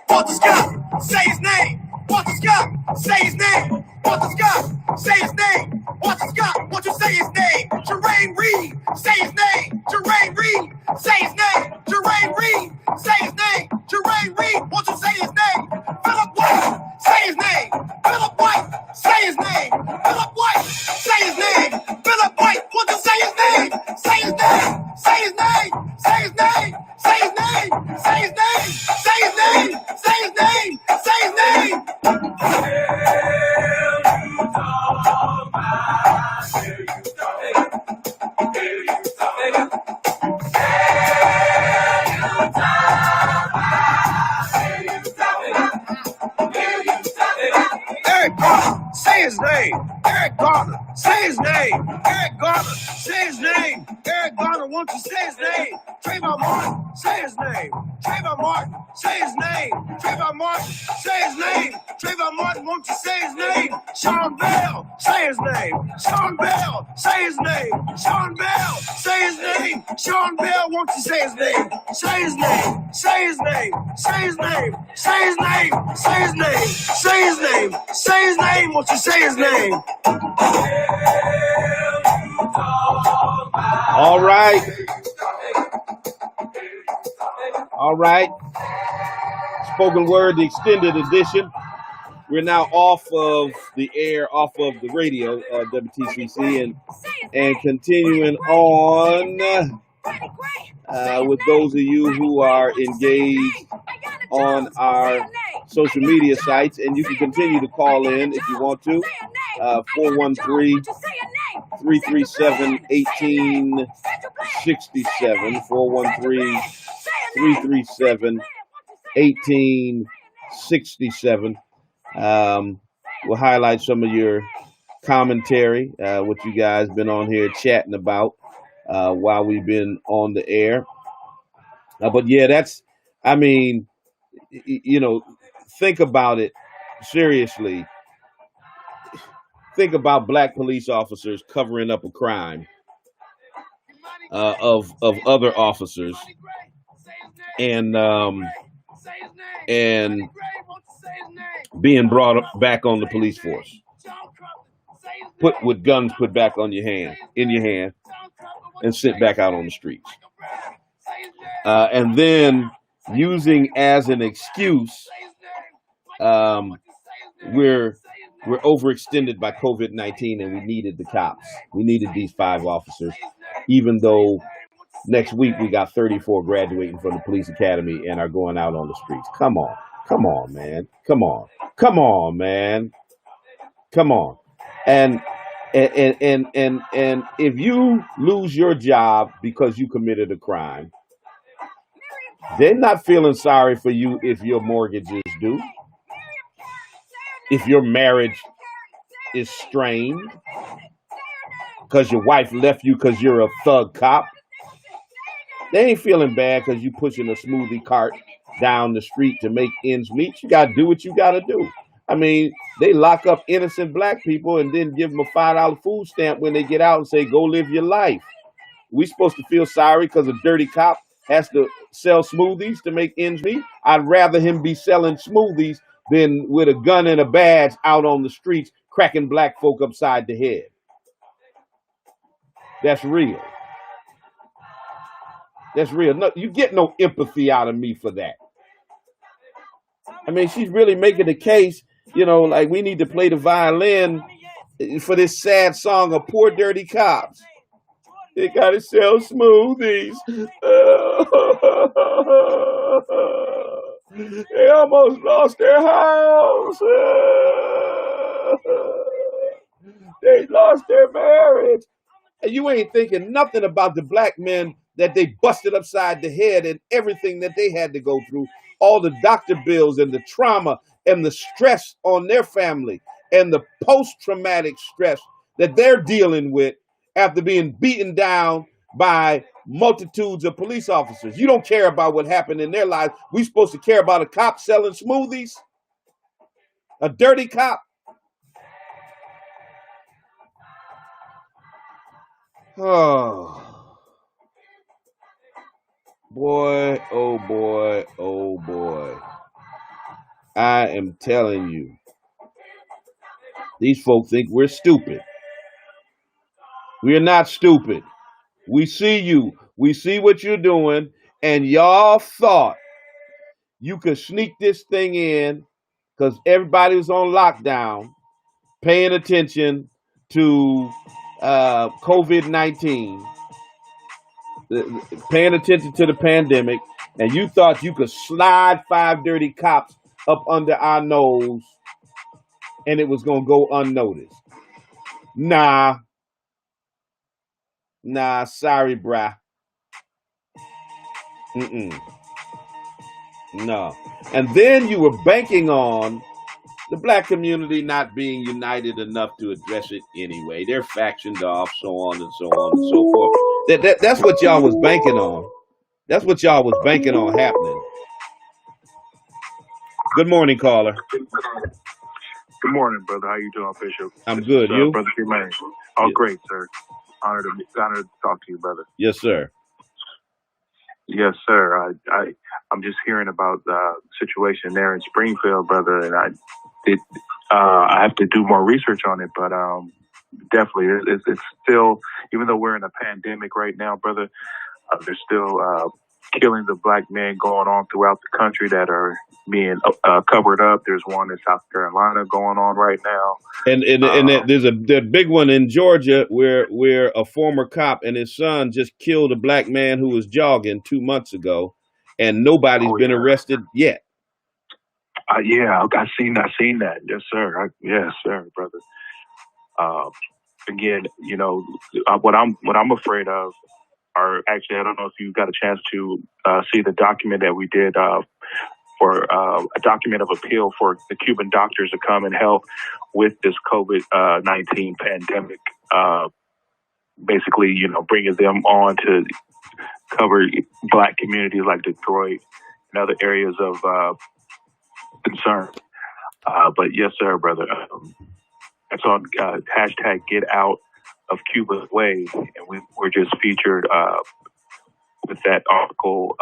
Walter Scott, say his name. Walter Scott, say his name. Walter Scott, say his name. Walter Scott, won't you say his name? Jermaine Reed, say his name. Jermaine Reed, say his name. Jermaine Reed, say his name. Jermaine Reed, won't you say his name? Philip White, say his name. Philip White, say his name. Philip White, say his name. Philip White, won't you say his name? Say his name. Say his name. Say his name. Say his name. Say his name. Say his name. Say his name. Say his name. Eric Garner, say his name. Eric Garner, say his name. Eric Garner, say his name. Eric Garner, won't you say his name? Trayvon Martin, say his name. Trayvon Martin, say his name. Trayvon Martin, say his name. Trayvon Martin, won't you say his name? Sean Bell, say his name. Sean Bell, say his name. Sean Bell, say his name. Sean Bell, won't you say his name? Say his name. Say his name. Say his name. Say his name. Say his name. Say his name. Say his name. Won't you say his name? All right. All right. Spoken Word, the extended edition. We're now off of the air, off of the radio, WTCC, and continuing on with those of you who are engaged on our social media sites. And you can continue to call in if you want to. 413-337-1867. 413-337-1867. We'll highlight some of your commentary, what you guys been on here chatting about while we've been on the air. But yeah, think about it seriously. Think about black police officers covering up a crime of other officers, and being brought back on the police force, put with guns put back in your hand, and sent back out on the streets, and then using as an excuse, we're overextended by COVID-19 and we needed the cops. We needed these 5 officers, even though next week we got 34 graduating from the police academy and are going out on the streets. Come on, man. Come on, man. Come on. And if you lose your job because you committed a crime, they're not feeling sorry for you if your mortgage is due, if your marriage is strained, because your wife left you because you're a thug cop. They ain't feeling bad because you pushing a smoothie cart down the street to make ends meet. You got to do what you got to do. I mean, they lock up innocent black people and then give them a $5 food stamp when they get out and say, go live your life. We supposed to feel sorry because a dirty cop has to sell smoothies to make ends meet? I'd rather him be selling smoothies than with a gun and a badge out on the streets cracking black folk upside the head. That's real. That's real. No, you get no empathy out of me for that. I mean, she's really making the case, like we need to play the violin for this sad song of Poor Dirty Cops. They gotta sell smoothies. They almost lost their house. They lost their marriage. And you ain't thinking nothing about the black men that they busted upside the head and everything that they had to go through, all the doctor bills and the trauma and the stress on their family and the post-traumatic stress that they're dealing with after being beaten down by multitudes of police officers. You don't care about what happened in their lives. We supposed to care about a cop selling smoothies? A dirty cop? Oh, boy, oh boy, oh boy. I am telling you, these folk think we're stupid. We are not stupid. We see you. We see what you're doing, and y'all thought you could sneak this thing in because everybody was on lockdown, paying attention to COVID-19, paying attention to the pandemic, and you thought you could slide 5 dirty cops up under our nose and it was going to go unnoticed. Nah, sorry, brah. No. And then you were banking on the black community not being united enough to address it anyway. They're factioned off, so on and so on and so forth. That's what y'all was banking on. That's what y'all was banking on happening. Good morning, caller. Good morning, brother. How you doing, Bishop? I'm good. You? Brother Jermaine. Oh, yes. Great, sir. Honored to talk to you, brother. Yes, sir. Yes, sir. I'm just hearing about the situation there in Springfield, brother, and I have to do more research on it, but definitely it's still, even though we're in a pandemic right now, brother, there's still killing the black men going on throughout the country that are being covered up. There's one in South Carolina going on right now, and there's a big one in Georgia where a former cop and his son just killed a black man who was jogging 2 months ago, and nobody's been arrested yet. Yeah, I've seen that. Yes, sir. Yes, sir, brother. Again, what I'm afraid of. Or actually, I don't know if you got a chance to see the document that we did for a document of appeal for the Cuban doctors to come and help with this COVID-19 pandemic. Basically, bringing them on to cover black communities like Detroit and other areas of concern. But yes, sir, brother. That's on hashtag Get Out of Cuba's Way, and we're just featured with that article,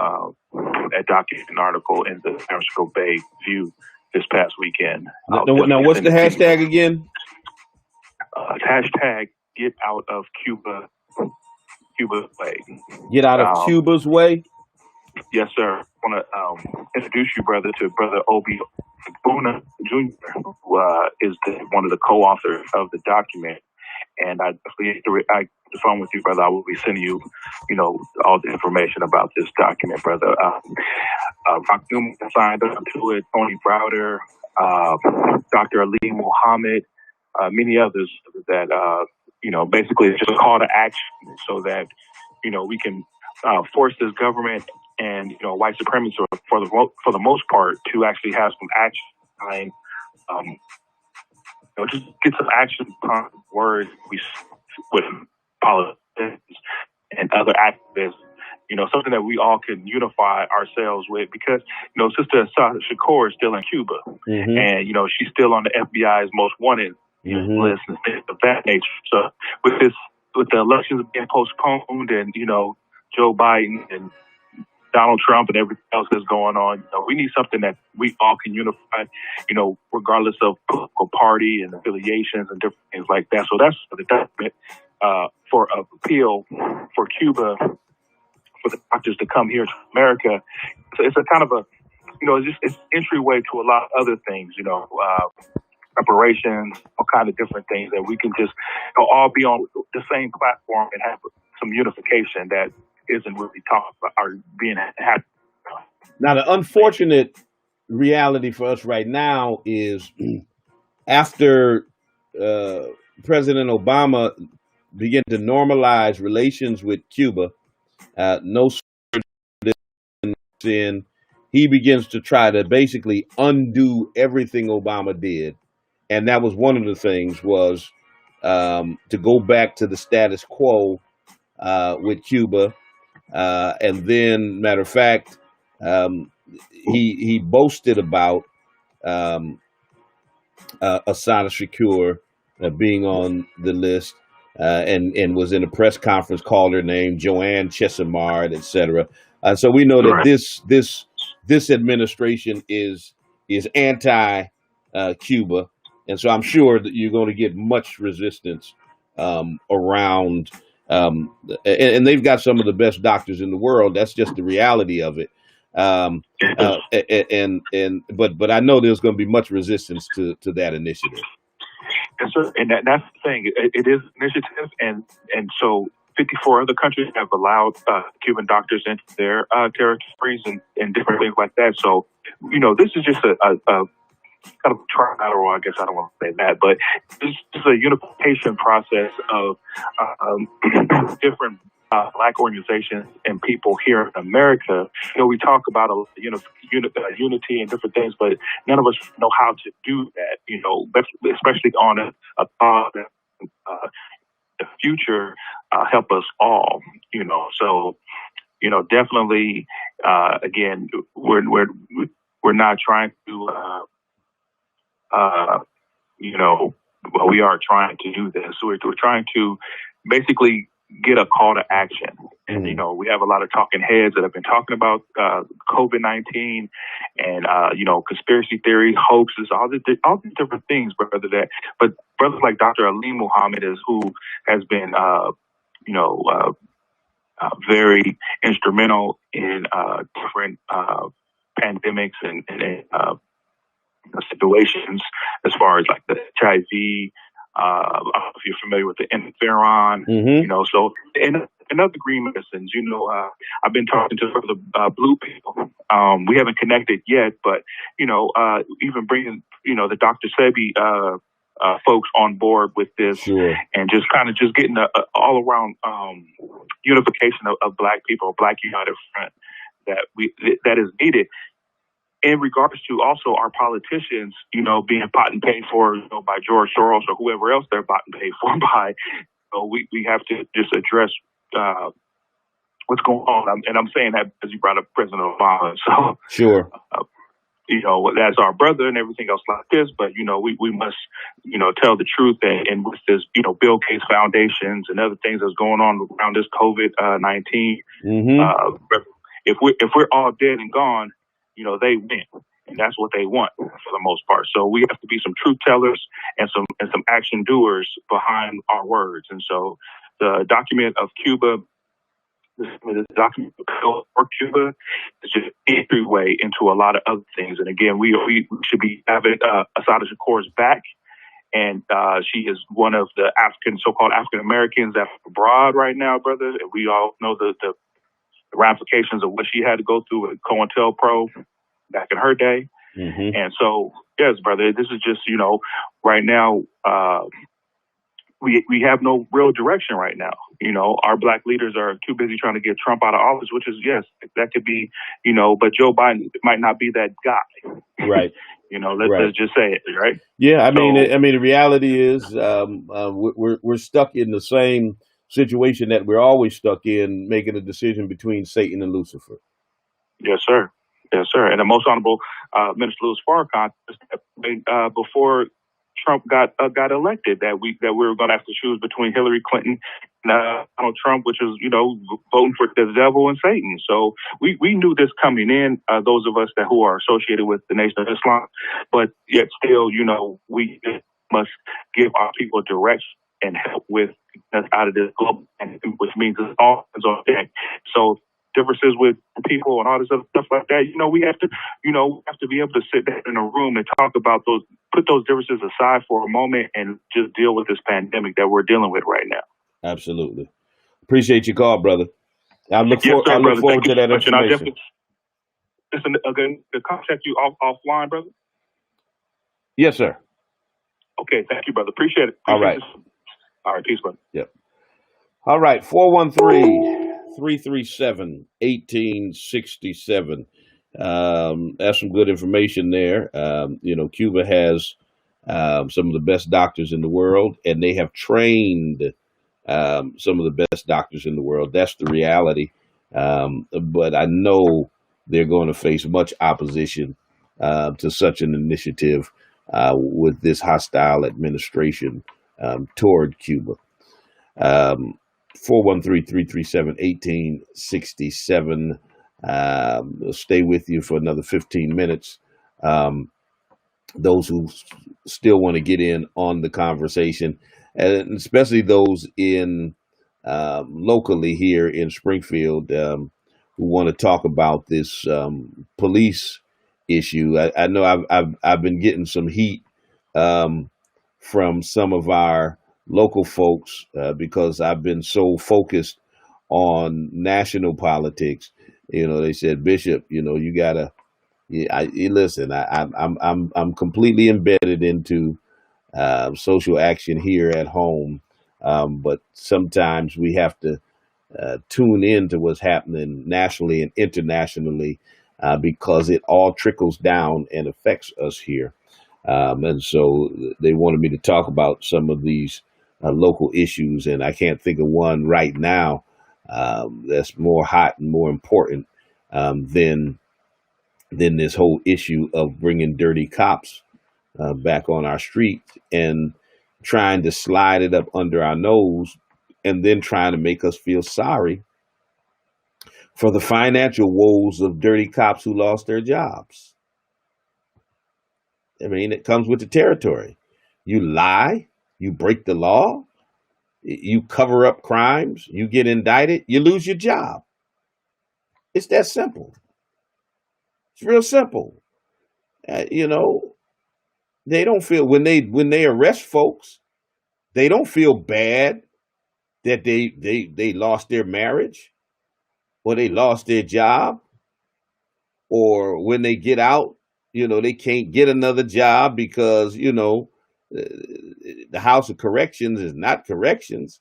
that document article in the San Francisco Bay View this past weekend. Now, what's the hashtag again? Hashtag Get Out of Cuba's Way. Get out of Cuba's way? Yes, sir. I want to introduce you, brother, to Brother Obi Buna Jr., who is one of the co-authors of the document. And I definitely the phone with you, brother. I will be sending you, all the information about this document, brother. Rock Newman signed up to it. Tony Browder, Dr. Ali Muhammad, many others that basically it's just a call to action so that we can force this government and white supremacists for the most part to actually have some action behind. Just get some action behind words with politicians and other activists. Something that we all can unify ourselves with, because Sister Asada Shakur is still in Cuba, and she's still on the FBI's most wanted list and things of that nature. So with the elections being postponed and Joe Biden and Donald Trump and everything else that's going on. You know, we need something that we all can unify, you know, regardless of political party and affiliations and different things like that. So that's the document for an appeal for Cuba, for the doctors to come here to America. So it's a kind of a, you know, it's entryway to a lot of other things, you know, reparations, all kind of different things that we can just, you know, all be on the same platform and have some unification that isn't really talked about or being happened. Now, the unfortunate reality for us right now is after President Obama began to normalize relations with Cuba, no in, he begins to try to basically undo everything Obama did, and that was one of the things was to go back to the status quo with Cuba, and then, matter of fact, he boasted about um, Asana Shakur being on the list, and was in a press conference, called her name Joanne Chesimard, etc. So we know that Right. this administration is anti Cuba, and so I'm sure that you're going to get much resistance around. And they've got some of the best doctors in the world. That's just the reality of it. But I know there's going to be much resistance to that initiative. And so, and that's the thing. It is an initiative, and so 54 other countries have allowed Cuban doctors into their territories and different things like that. So, you know, this is just a kind of trilateral, I guess I don't want to say that, but this is a unification process of different Black organizations and people here in America. You know, we talk about unity and different things, but none of us know how to do that, you know, especially on a thought that the future help us all, you know. So, you know, definitely, again, we're not trying to, you know, well, we are trying to do this. We're trying to basically get a call to action. And, you know, we have a lot of talking heads that have been talking about COVID-19 and, you know, conspiracy theories, hoaxes, all these different things, but brothers like Dr. Ali Muhammad who has been, you know, very instrumental in different pandemics and situations as far as like the HIV. I don't know if you're familiar with the interferon, you know, so and other green medicines, you know, I've been talking to the blue people. We haven't connected yet, but, you know, even bringing, you know, the Dr. Sebi folks on board with this, sure, and just kind of just getting a all around unification of Black people, Black United Front that is needed. In regards to also our politicians, you know, being bought and paid for, you know, by George Soros or whoever else they're bought and paid for by, so we have to just address what's going on. And I'm saying that because you brought up President Obama. So, sure, you know, that's our brother and everything else like this. But, you know, we must, you know, tell the truth. And with this, you know, Bill Gates Foundations and other things that's going on around this COVID-19, if we're all dead and gone, you know, they win, and that's what they want for the most part. So we have to be some truth tellers and some action doers behind our words. And so the document of Cuba, the document for Cuba, is just an entryway into a lot of other things. And again, we should be having Asada Shakur's back. And she is one of the so-called African Americans that's abroad right now, brother. And we all know the ramifications of what she had to go through with COINTELPRO back in her day. And so, yes, brother, this is just, you know, right now, we have no real direction right now. You know, our Black leaders are too busy trying to get Trump out of office, which is, yes, that could be, you know, but Joe Biden might not be that guy. Right. You know, let's just say it, right? Yeah, I mean, the reality is we're stuck in the same situation that we're always stuck in, making a decision between Satan and Lucifer. Yes, sir. Yes, sir. And the most honorable Minister Louis Farrakhan, before Trump got elected, that we were going to have to choose between Hillary Clinton and Donald Trump, which is, voting for the devil and Satan. So we knew this coming in, those of us who are associated with the Nation of Islam, but yet still, we must give our people direction and help with us out of this global pandemic, which means it's all hands on deck. So differences with people and all this other stuff like that, we have to be able to sit down in a room and talk about those, put those differences aside for a moment and just deal with this pandemic that we're dealing with right now. Absolutely. Appreciate your call, brother. I look Yes, sir, forward Thank to you that so much. And information. Listen, again, to contact you offline, brother. Yes, sir. Okay, thank you, brother. Appreciate it. All right. All right, peace, brother. Yep. All right, 413-337-1867. That's some good information there. Cuba has some of the best doctors in the world, and they have trained some of the best doctors in the world. That's the reality. But I know they're going to face much opposition to such an initiative with this hostile administration toward Cuba. 413-337-1867. Stay with you for another 15 minutes. Those who still want to get in on the conversation, and especially those in locally here in Springfield who want to talk about this police issue. I know I've been getting some heat from some of our local folks because I've been so focused on national politics. They said, Bishop, you gotta. Listen. I'm completely embedded into social action here at home, but sometimes we have to tune in to what's happening nationally and internationally because it all trickles down and affects us here. And so they wanted me to talk about some of these local issues, and I can't think of one right now that's more hot and more important than this whole issue of bringing dirty cops back on our streets and trying to slide it up under our nose and then trying to make us feel sorry for the financial woes of dirty cops who lost their jobs. I mean, it comes with the territory. You lie, you break the law, you cover up crimes, you get indicted, you lose your job. It's that simple. It's real simple. They don't feel when they arrest folks, they don't feel bad that they lost their marriage or they lost their job, or when they get out, they can't get another job because the House of Corrections is not corrections,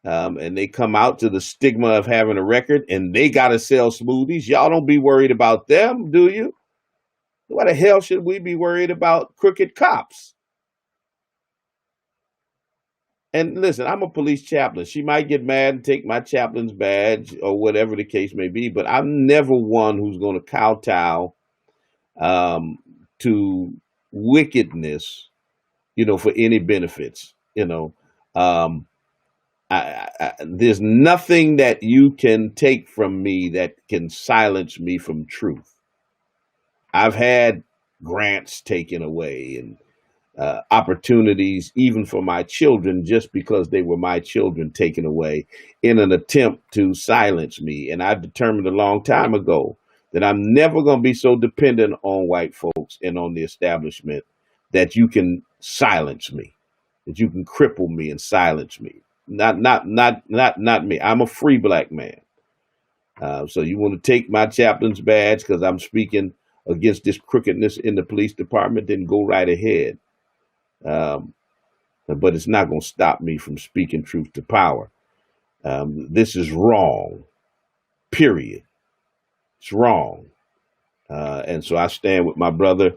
and they come out to the stigma of having a record and they got to sell smoothies. Y'all don't be worried about them, do you? Why the hell should we be worried about crooked cops? And listen, I'm a police chaplain. She might get mad and take my chaplain's badge or whatever the case may be, but I'm never one who's going to kowtow to wickedness, for any benefits. There's nothing that you can take from me that can silence me from truth. I've had grants taken away and opportunities, even for my children, just because they were my children, taken away in an attempt to silence me. And I determined a long time ago that I'm never going to be so dependent on white folks and on the establishment that you can silence me, that you can cripple me and silence me. Not me. I'm a free black man. So you want to take my chaplain's badge because I'm speaking against this crookedness in the police department, then go right ahead. But it's not going to stop me from speaking truth to power. This is wrong, period. It's wrong. And so I stand with my brother,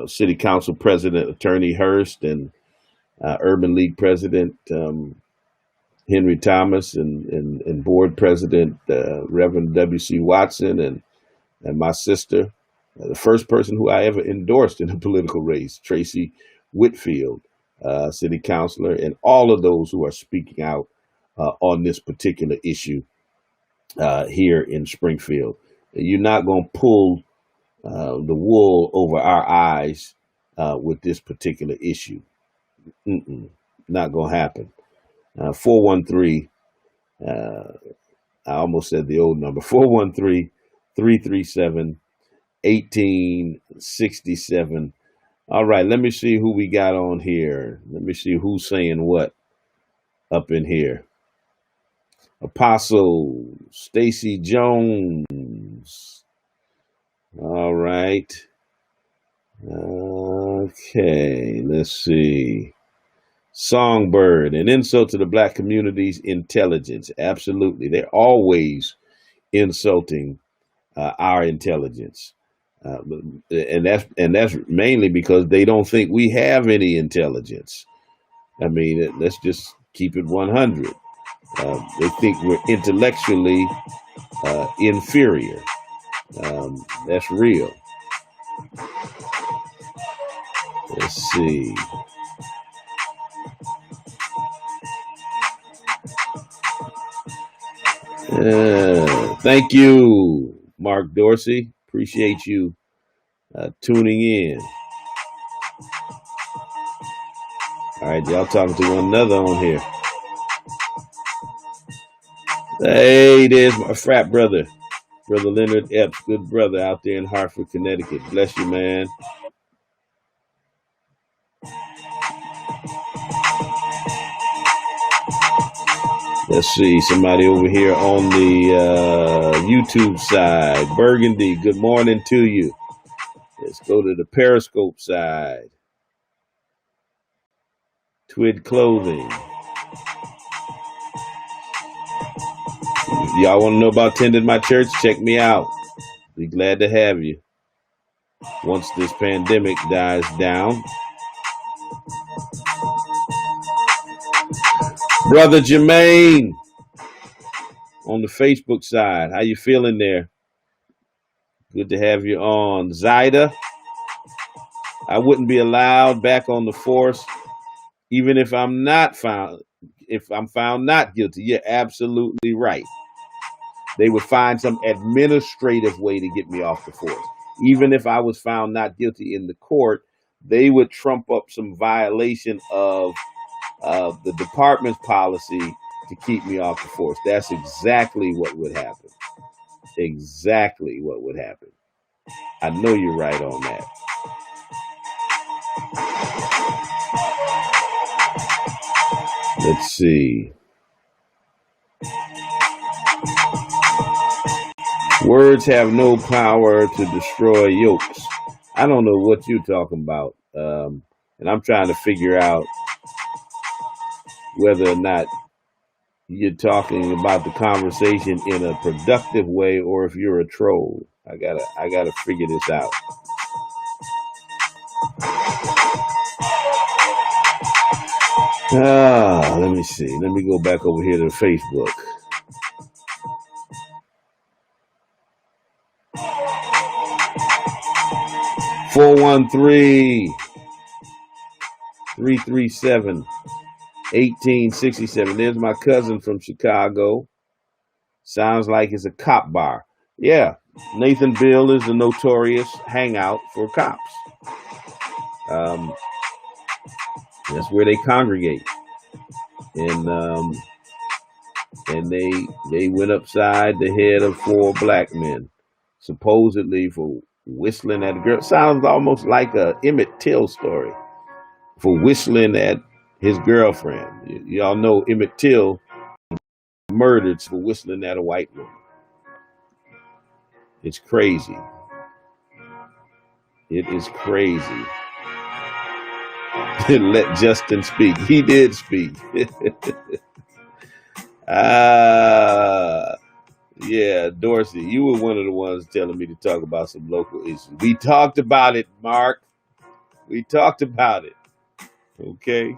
City Council President Attorney Hurst, and Urban League President Henry Thomas, and Board President Reverend W.C. Watson, and my sister, The first person who I ever endorsed in a political race, Tracy Whitfield, city councilor, and all of those who are speaking out on this particular issue here in Springfield. You're not going to pull the wool over our eyes with this particular issue. Not going to happen. 413, I almost said the old number, 413-337-1867. All right, let me see who we got on here. Let me see who's saying what up in here. Apostle Stacy Jones. All right. Okay, let's see. Songbird, an insult to the black community's intelligence. Absolutely. They're always insulting our intelligence. And that's mainly because they don't think we have any intelligence. I mean, let's just keep it 100. They think we're intellectually inferior. That's real. Let's see. Thank you, Mark Dorsey. Appreciate you tuning in. All right, y'all talking to one another on here. Hey, there's my frat brother, Brother Leonard Epps, good brother out there in Hartford, Connecticut. Bless you, man. Let's see, somebody over here on the YouTube side. Burgundy, good morning to you. Let's go to the Periscope side. Twid Clothing. If y'all want to know about attending my church, check me out. Be glad to have you once this pandemic dies down. Brother Jermaine on the Facebook side. How you feeling there? Good to have you on. Zaida, I wouldn't be allowed back on the force even if I'm found not guilty. You're absolutely right. They would find some administrative way to get me off the force. Even if I was found not guilty in the court, they would trump up some violation of the department's policy to keep me off the force. That's exactly what would happen. Exactly what would happen. I know you're right on that. Let's see. Words have no power to destroy yokes. I don't know what you're talking about. And I'm trying to figure out whether or not you're talking about the conversation in a productive way or if you're a troll. I gotta figure this out. Let me see. Let me go back over here to Facebook. $413-337-1867. There's my cousin from Chicago. Sounds like it's a cop bar. Yeah, Nathan Bill is a notorious hangout for cops. That's where they congregate, and they went upside the head of 4 black men, supposedly for whistling at a girl. Sounds almost like a Emmett Till story, for whistling at his girlfriend. Y'all know Emmett Till murdered for whistling at a white woman. It's crazy. It is crazy. Let Justin speak. He did speak. Yeah, Dorsey, you were one of the ones telling me to talk about some local issues. We talked about it, Mark. We talked about it. Okay.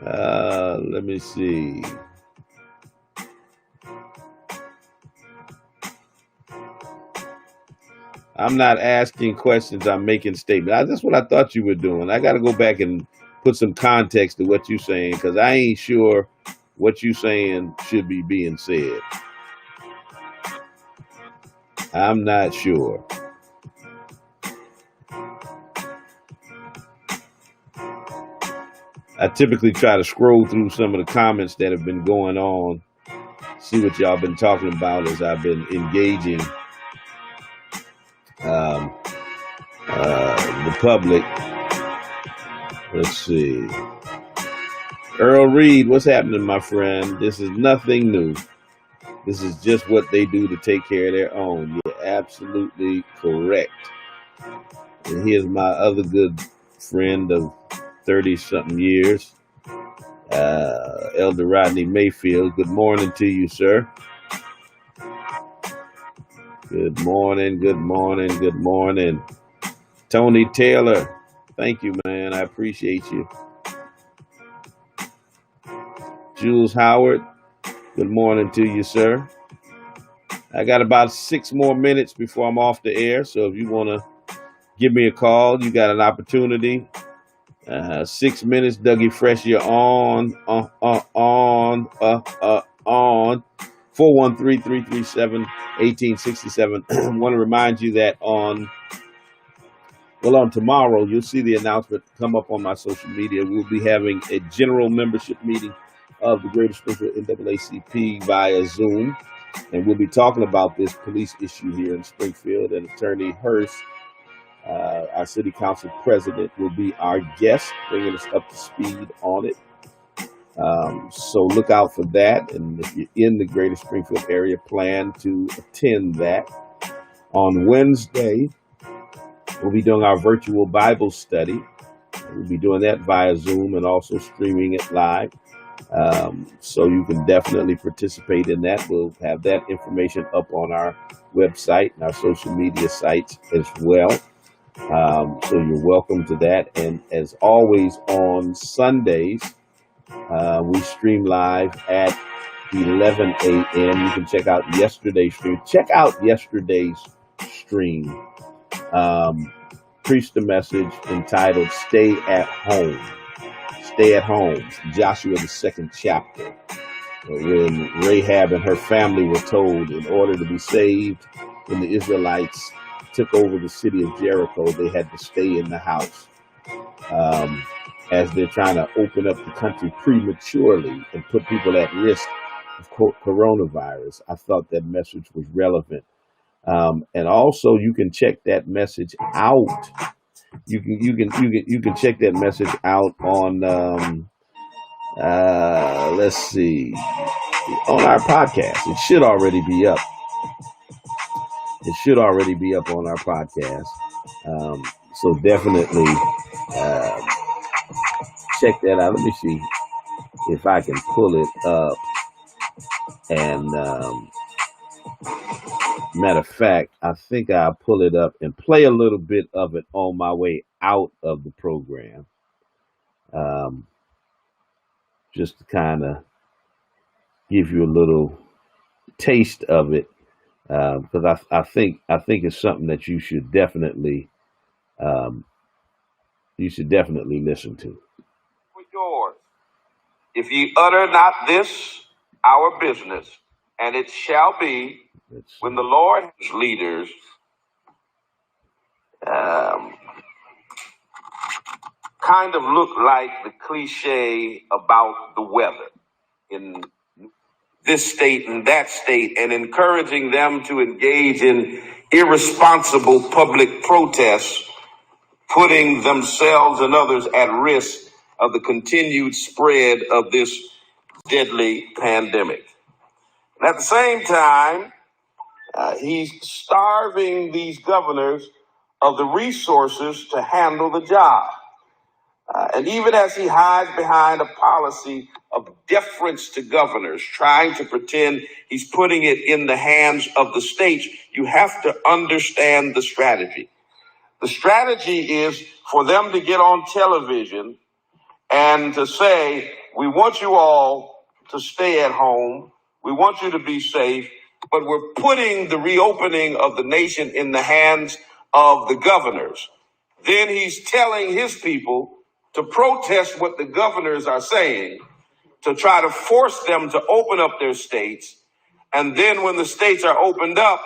Let me see. I'm not asking questions. I'm making statements. That's what I thought you were doing. I got to go back and put some context to what you're saying because I ain't sure what you're saying should be being said. I'm not sure. I typically try to scroll through some of the comments that have been going on, see what y'all been talking about as I've been engaging the public. Let's see. Earl Reed, what's happening, my friend? This is nothing new. This is just what they do to take care of their own. You're absolutely correct. And here's my other good friend of 30-something years, Elder Rodney Mayfield. Good morning to you, sir. Good morning, good morning, good morning. Tony Taylor, thank you, man. I appreciate you. Jules Howard, good morning to you, sir. I got about 6 more minutes before I'm off the air, so if you want to give me a call, you got an opportunity. 6 minutes, Dougie Fresh, you're on. 413-337-1867. I want to remind you that on tomorrow, you'll see the announcement come up on my social media. We'll be having a general membership meeting of the Greater Springfield NAACP via Zoom. And we'll be talking about this police issue here in Springfield. And Attorney Hurst, our city council president, will be our guest, bringing us up to speed on it. So look out for that. And if you're in the Greater Springfield area, plan to attend that. On Wednesday, we'll be doing our virtual Bible study. We'll be doing that via Zoom and also streaming it live. So you can definitely participate in that. We'll have that information up on our website and our social media sites as well. So you're welcome to that. And as always, on Sundays, we stream live at 11 a.m. You can check out yesterday's stream. Check out yesterday's stream. Preached a message entitled Stay at Home. Stay at home. Joshua, the 2nd chapter. When Rahab and her family were told in order to be saved, when the Israelites took over the city of Jericho, they had to stay in the house. As they're trying to open up the country prematurely and put people at risk of coronavirus, I thought that message was relevant. And also, you can check that message out. You can check that message out on let's see, on our podcast. It should already be up. It should already be up on our podcast. So definitely check that out. Let me see if I can pull it up. And matter of fact, I think I'll pull it up and play a little bit of it on my way out of the program. Just to kind of give you a little taste of it, because I think it's something that you should definitely listen to. For yours, if ye utter not this our business, and it shall be when the Lord's leaders kind of look like the cliche about the weather in this state and that state, and encouraging them to engage in irresponsible public protests, putting themselves and others at risk of the continued spread of this deadly pandemic. And at the same time, he's starving these governors of the resources to handle the job. And even as he hides behind a policy of deference to governors, trying to pretend he's putting it in the hands of the states, you have to understand the strategy. The strategy is for them to get on television and to say, we want you all to stay at home. We want you to be safe. but we're putting the reopening of the nation in the hands of the governors. Then he's telling his people to protest what the governors are saying, to try to force them to open up their states. And then when the states are opened up,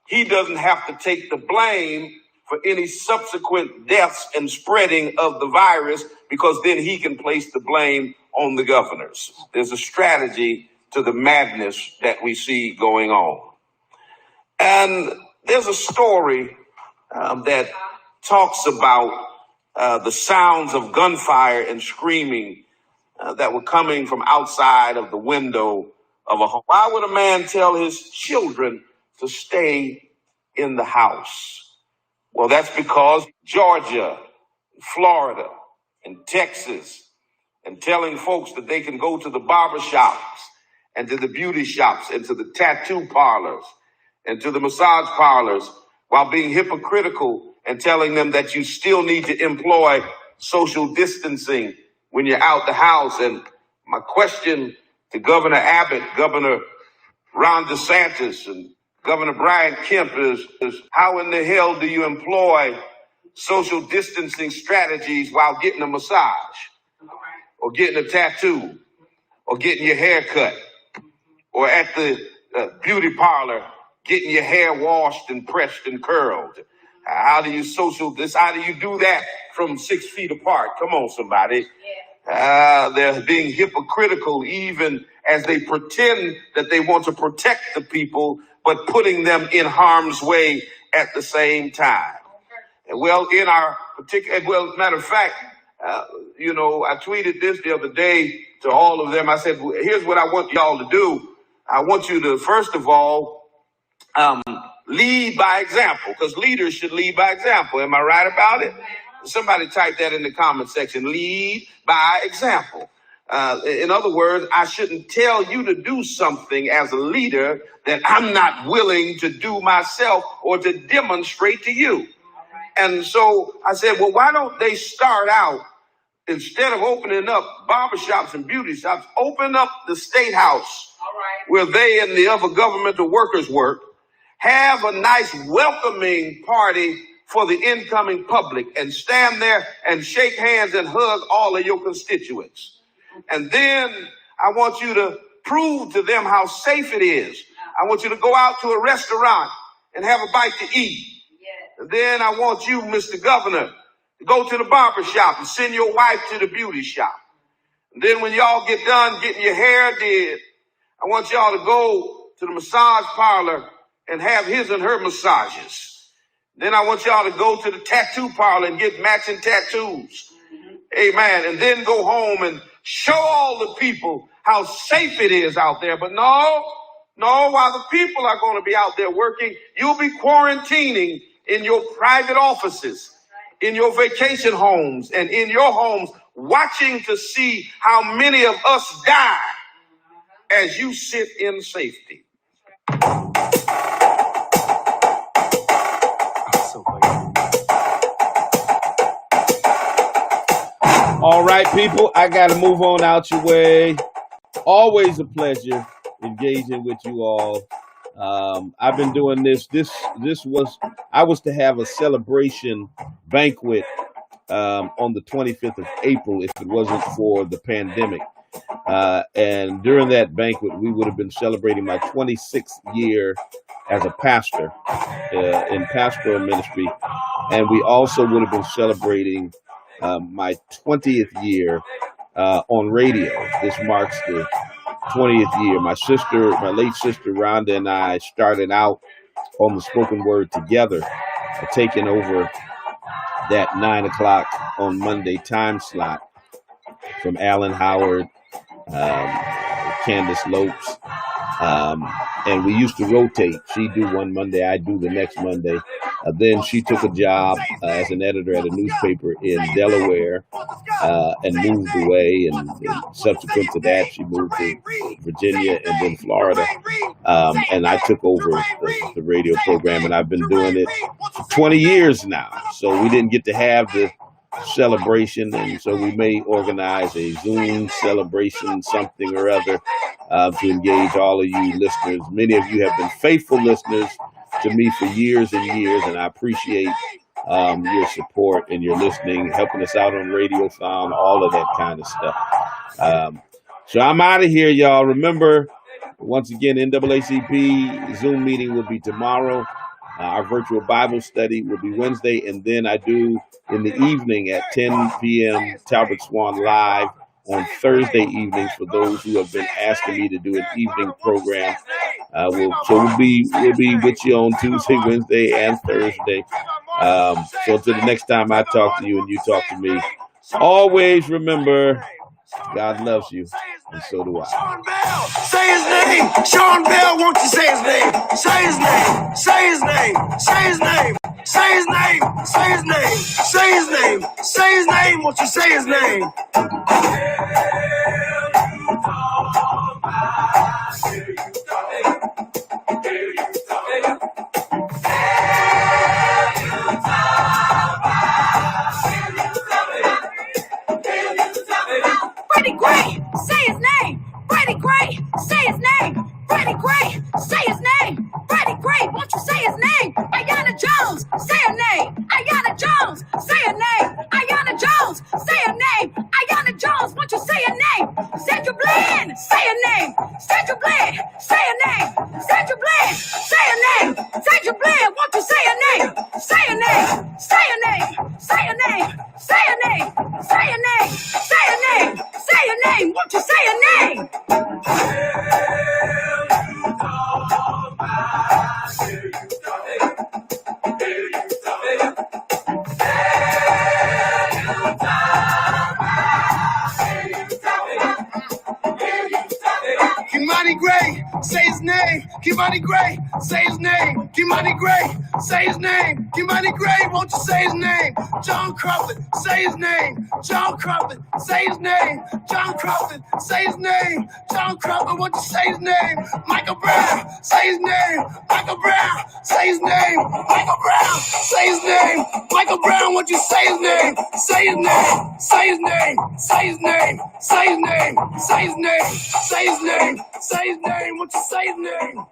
he doesn't have to take the blame for any subsequent deaths and spreading of the virus, because then he can place the blame on the governors. There's a strategy to the madness that we see going on. And there's a story that talks about the sounds of gunfire and screaming that were coming from outside of the window of a home. Why would a man tell his children to stay in the house? Well, that's because Georgia, Florida, and Texas, and telling folks that they can go to the barber shops and to the beauty shops and to the tattoo parlors and to the massage parlors, while being hypocritical and telling them that you still need to employ social distancing when you're out the house. And my question to Governor Abbott, Governor Ron DeSantis, and Governor Brian Kemp is how in the hell do you employ social distancing strategies while getting a massage or getting a tattoo or getting your hair cut or at the beauty parlor getting your hair washed and pressed and curled? How do you do that from 6 feet apart? Come on, somebody. They're being hypocritical even as they pretend that they want to protect the people, but putting them in harm's way at the same time. Well, in our particular, matter of fact, I tweeted this the other day to all of them. I said, here's what I want y'all to do. I want you to, first of all, lead by example, because leaders should lead by example. Am I right about it? Somebody type that in the comment section. Lead by example. In other words, I shouldn't tell you to do something as a leader that I'm not willing to do myself or to demonstrate to you. And so I said, well, why don't they start out, instead of opening up barbershops and beauty shops, open up the state house where they and the other governmental workers work, have a nice welcoming party for the incoming public, and stand there and shake hands and hug all of your constituents. And then I want you to prove to them how safe it is. I want you to go out to a restaurant and have a bite to eat. And then I want you, Mr. Governor, to go to the barber shop and send your wife to the beauty shop. And then when y'all get done getting your hair did, I want y'all to go to the massage parlor and have his and her massages. Then I want y'all to go to the tattoo parlor and get matching tattoos. Amen. And then go home and show all the people how safe it is out there. But no, while the people are going to be out there working, you'll be quarantining in your private offices, in your vacation homes, and in your homes, watching to see how many of us die as you sit in safety. All right, people, I got to move on out your way. Always a pleasure engaging with you all. I've been doing this. I was to have a celebration banquet on the 25th of April if it wasn't for the pandemic. And during that banquet, we would have been celebrating my 26th year as a pastor in pastoral ministry. And we also would have been celebrating my 20th year on radio. This marks the 20th year. My late sister Rhonda and I started out on the spoken word together, taking over that 9 o'clock on Monday time slot from Alan Howard, Candace Lopes, and we used to rotate. She'd do one Monday, I'd do the next Monday. Then she took a job as an editor at a newspaper in Delaware and moved away. And subsequent to that, she moved to Virginia and then Florida. And I took over the radio program, and I've been doing it for 20 years now. So we didn't get to have the celebration, and so we may organize a Zoom celebration, something or other, to engage all of you listeners. Many of you have been faithful listeners to me for years and years, and I appreciate your support and your listening, helping us out on Radiothon, all of that kind of stuff. So I'm out of here, y'all. Remember, once again, NAACP Zoom meeting will be tomorrow. Our virtual Bible study will be Wednesday, and then I do in the evening at 10 p.m. Talbert Swan Live on Thursday evenings for those who have been asking me to do an evening program. We'll be with you on Tuesday, Wednesday, and Thursday. So until the next time I talk to you and you talk to me, always remember, God loves you, and so do I. Sean Bell, say his name. Sean Bell, won't you say his name? Say his name. Say his name. Say his name. Say his name. Say his name. Say his name. Say his name. Won't you say his name? Freddie Gray, say his name. Freddie Gray, say his name. Freddie Gray, say his name. Freddie Gray, won't you say his name? Ayanna Jones, say her name. Ayanna Jones, say her name. Ayanna Jones, say her name. Ayanna Jones, won't you say her name? Sandra Bland, say her name. Sandra Bland, say her name. Sandra Bland, say her name. Sandra Bland, won't you say her name? Say her name. Say her name. Say her name. Say her name. Say her name. Say her name. Say her name. Won't you say her name? Kimani Gray, say his name. Kimani Gray, say his name. Kimani Gray, say his name. Kimani Gray, won't you say his name? John Crawford, say his name. John Crawford, say his name. John Crawford, say his name. John Crawford, won't you say his name? Michael Brown, say his name. Michael Brown, say his name. Michael Brown, say his name. Michael Brown, won't you say his name? Say his name. Say his name. Say his name. Say his name. Say his name. Say his name. Say his name. Won't you say his name?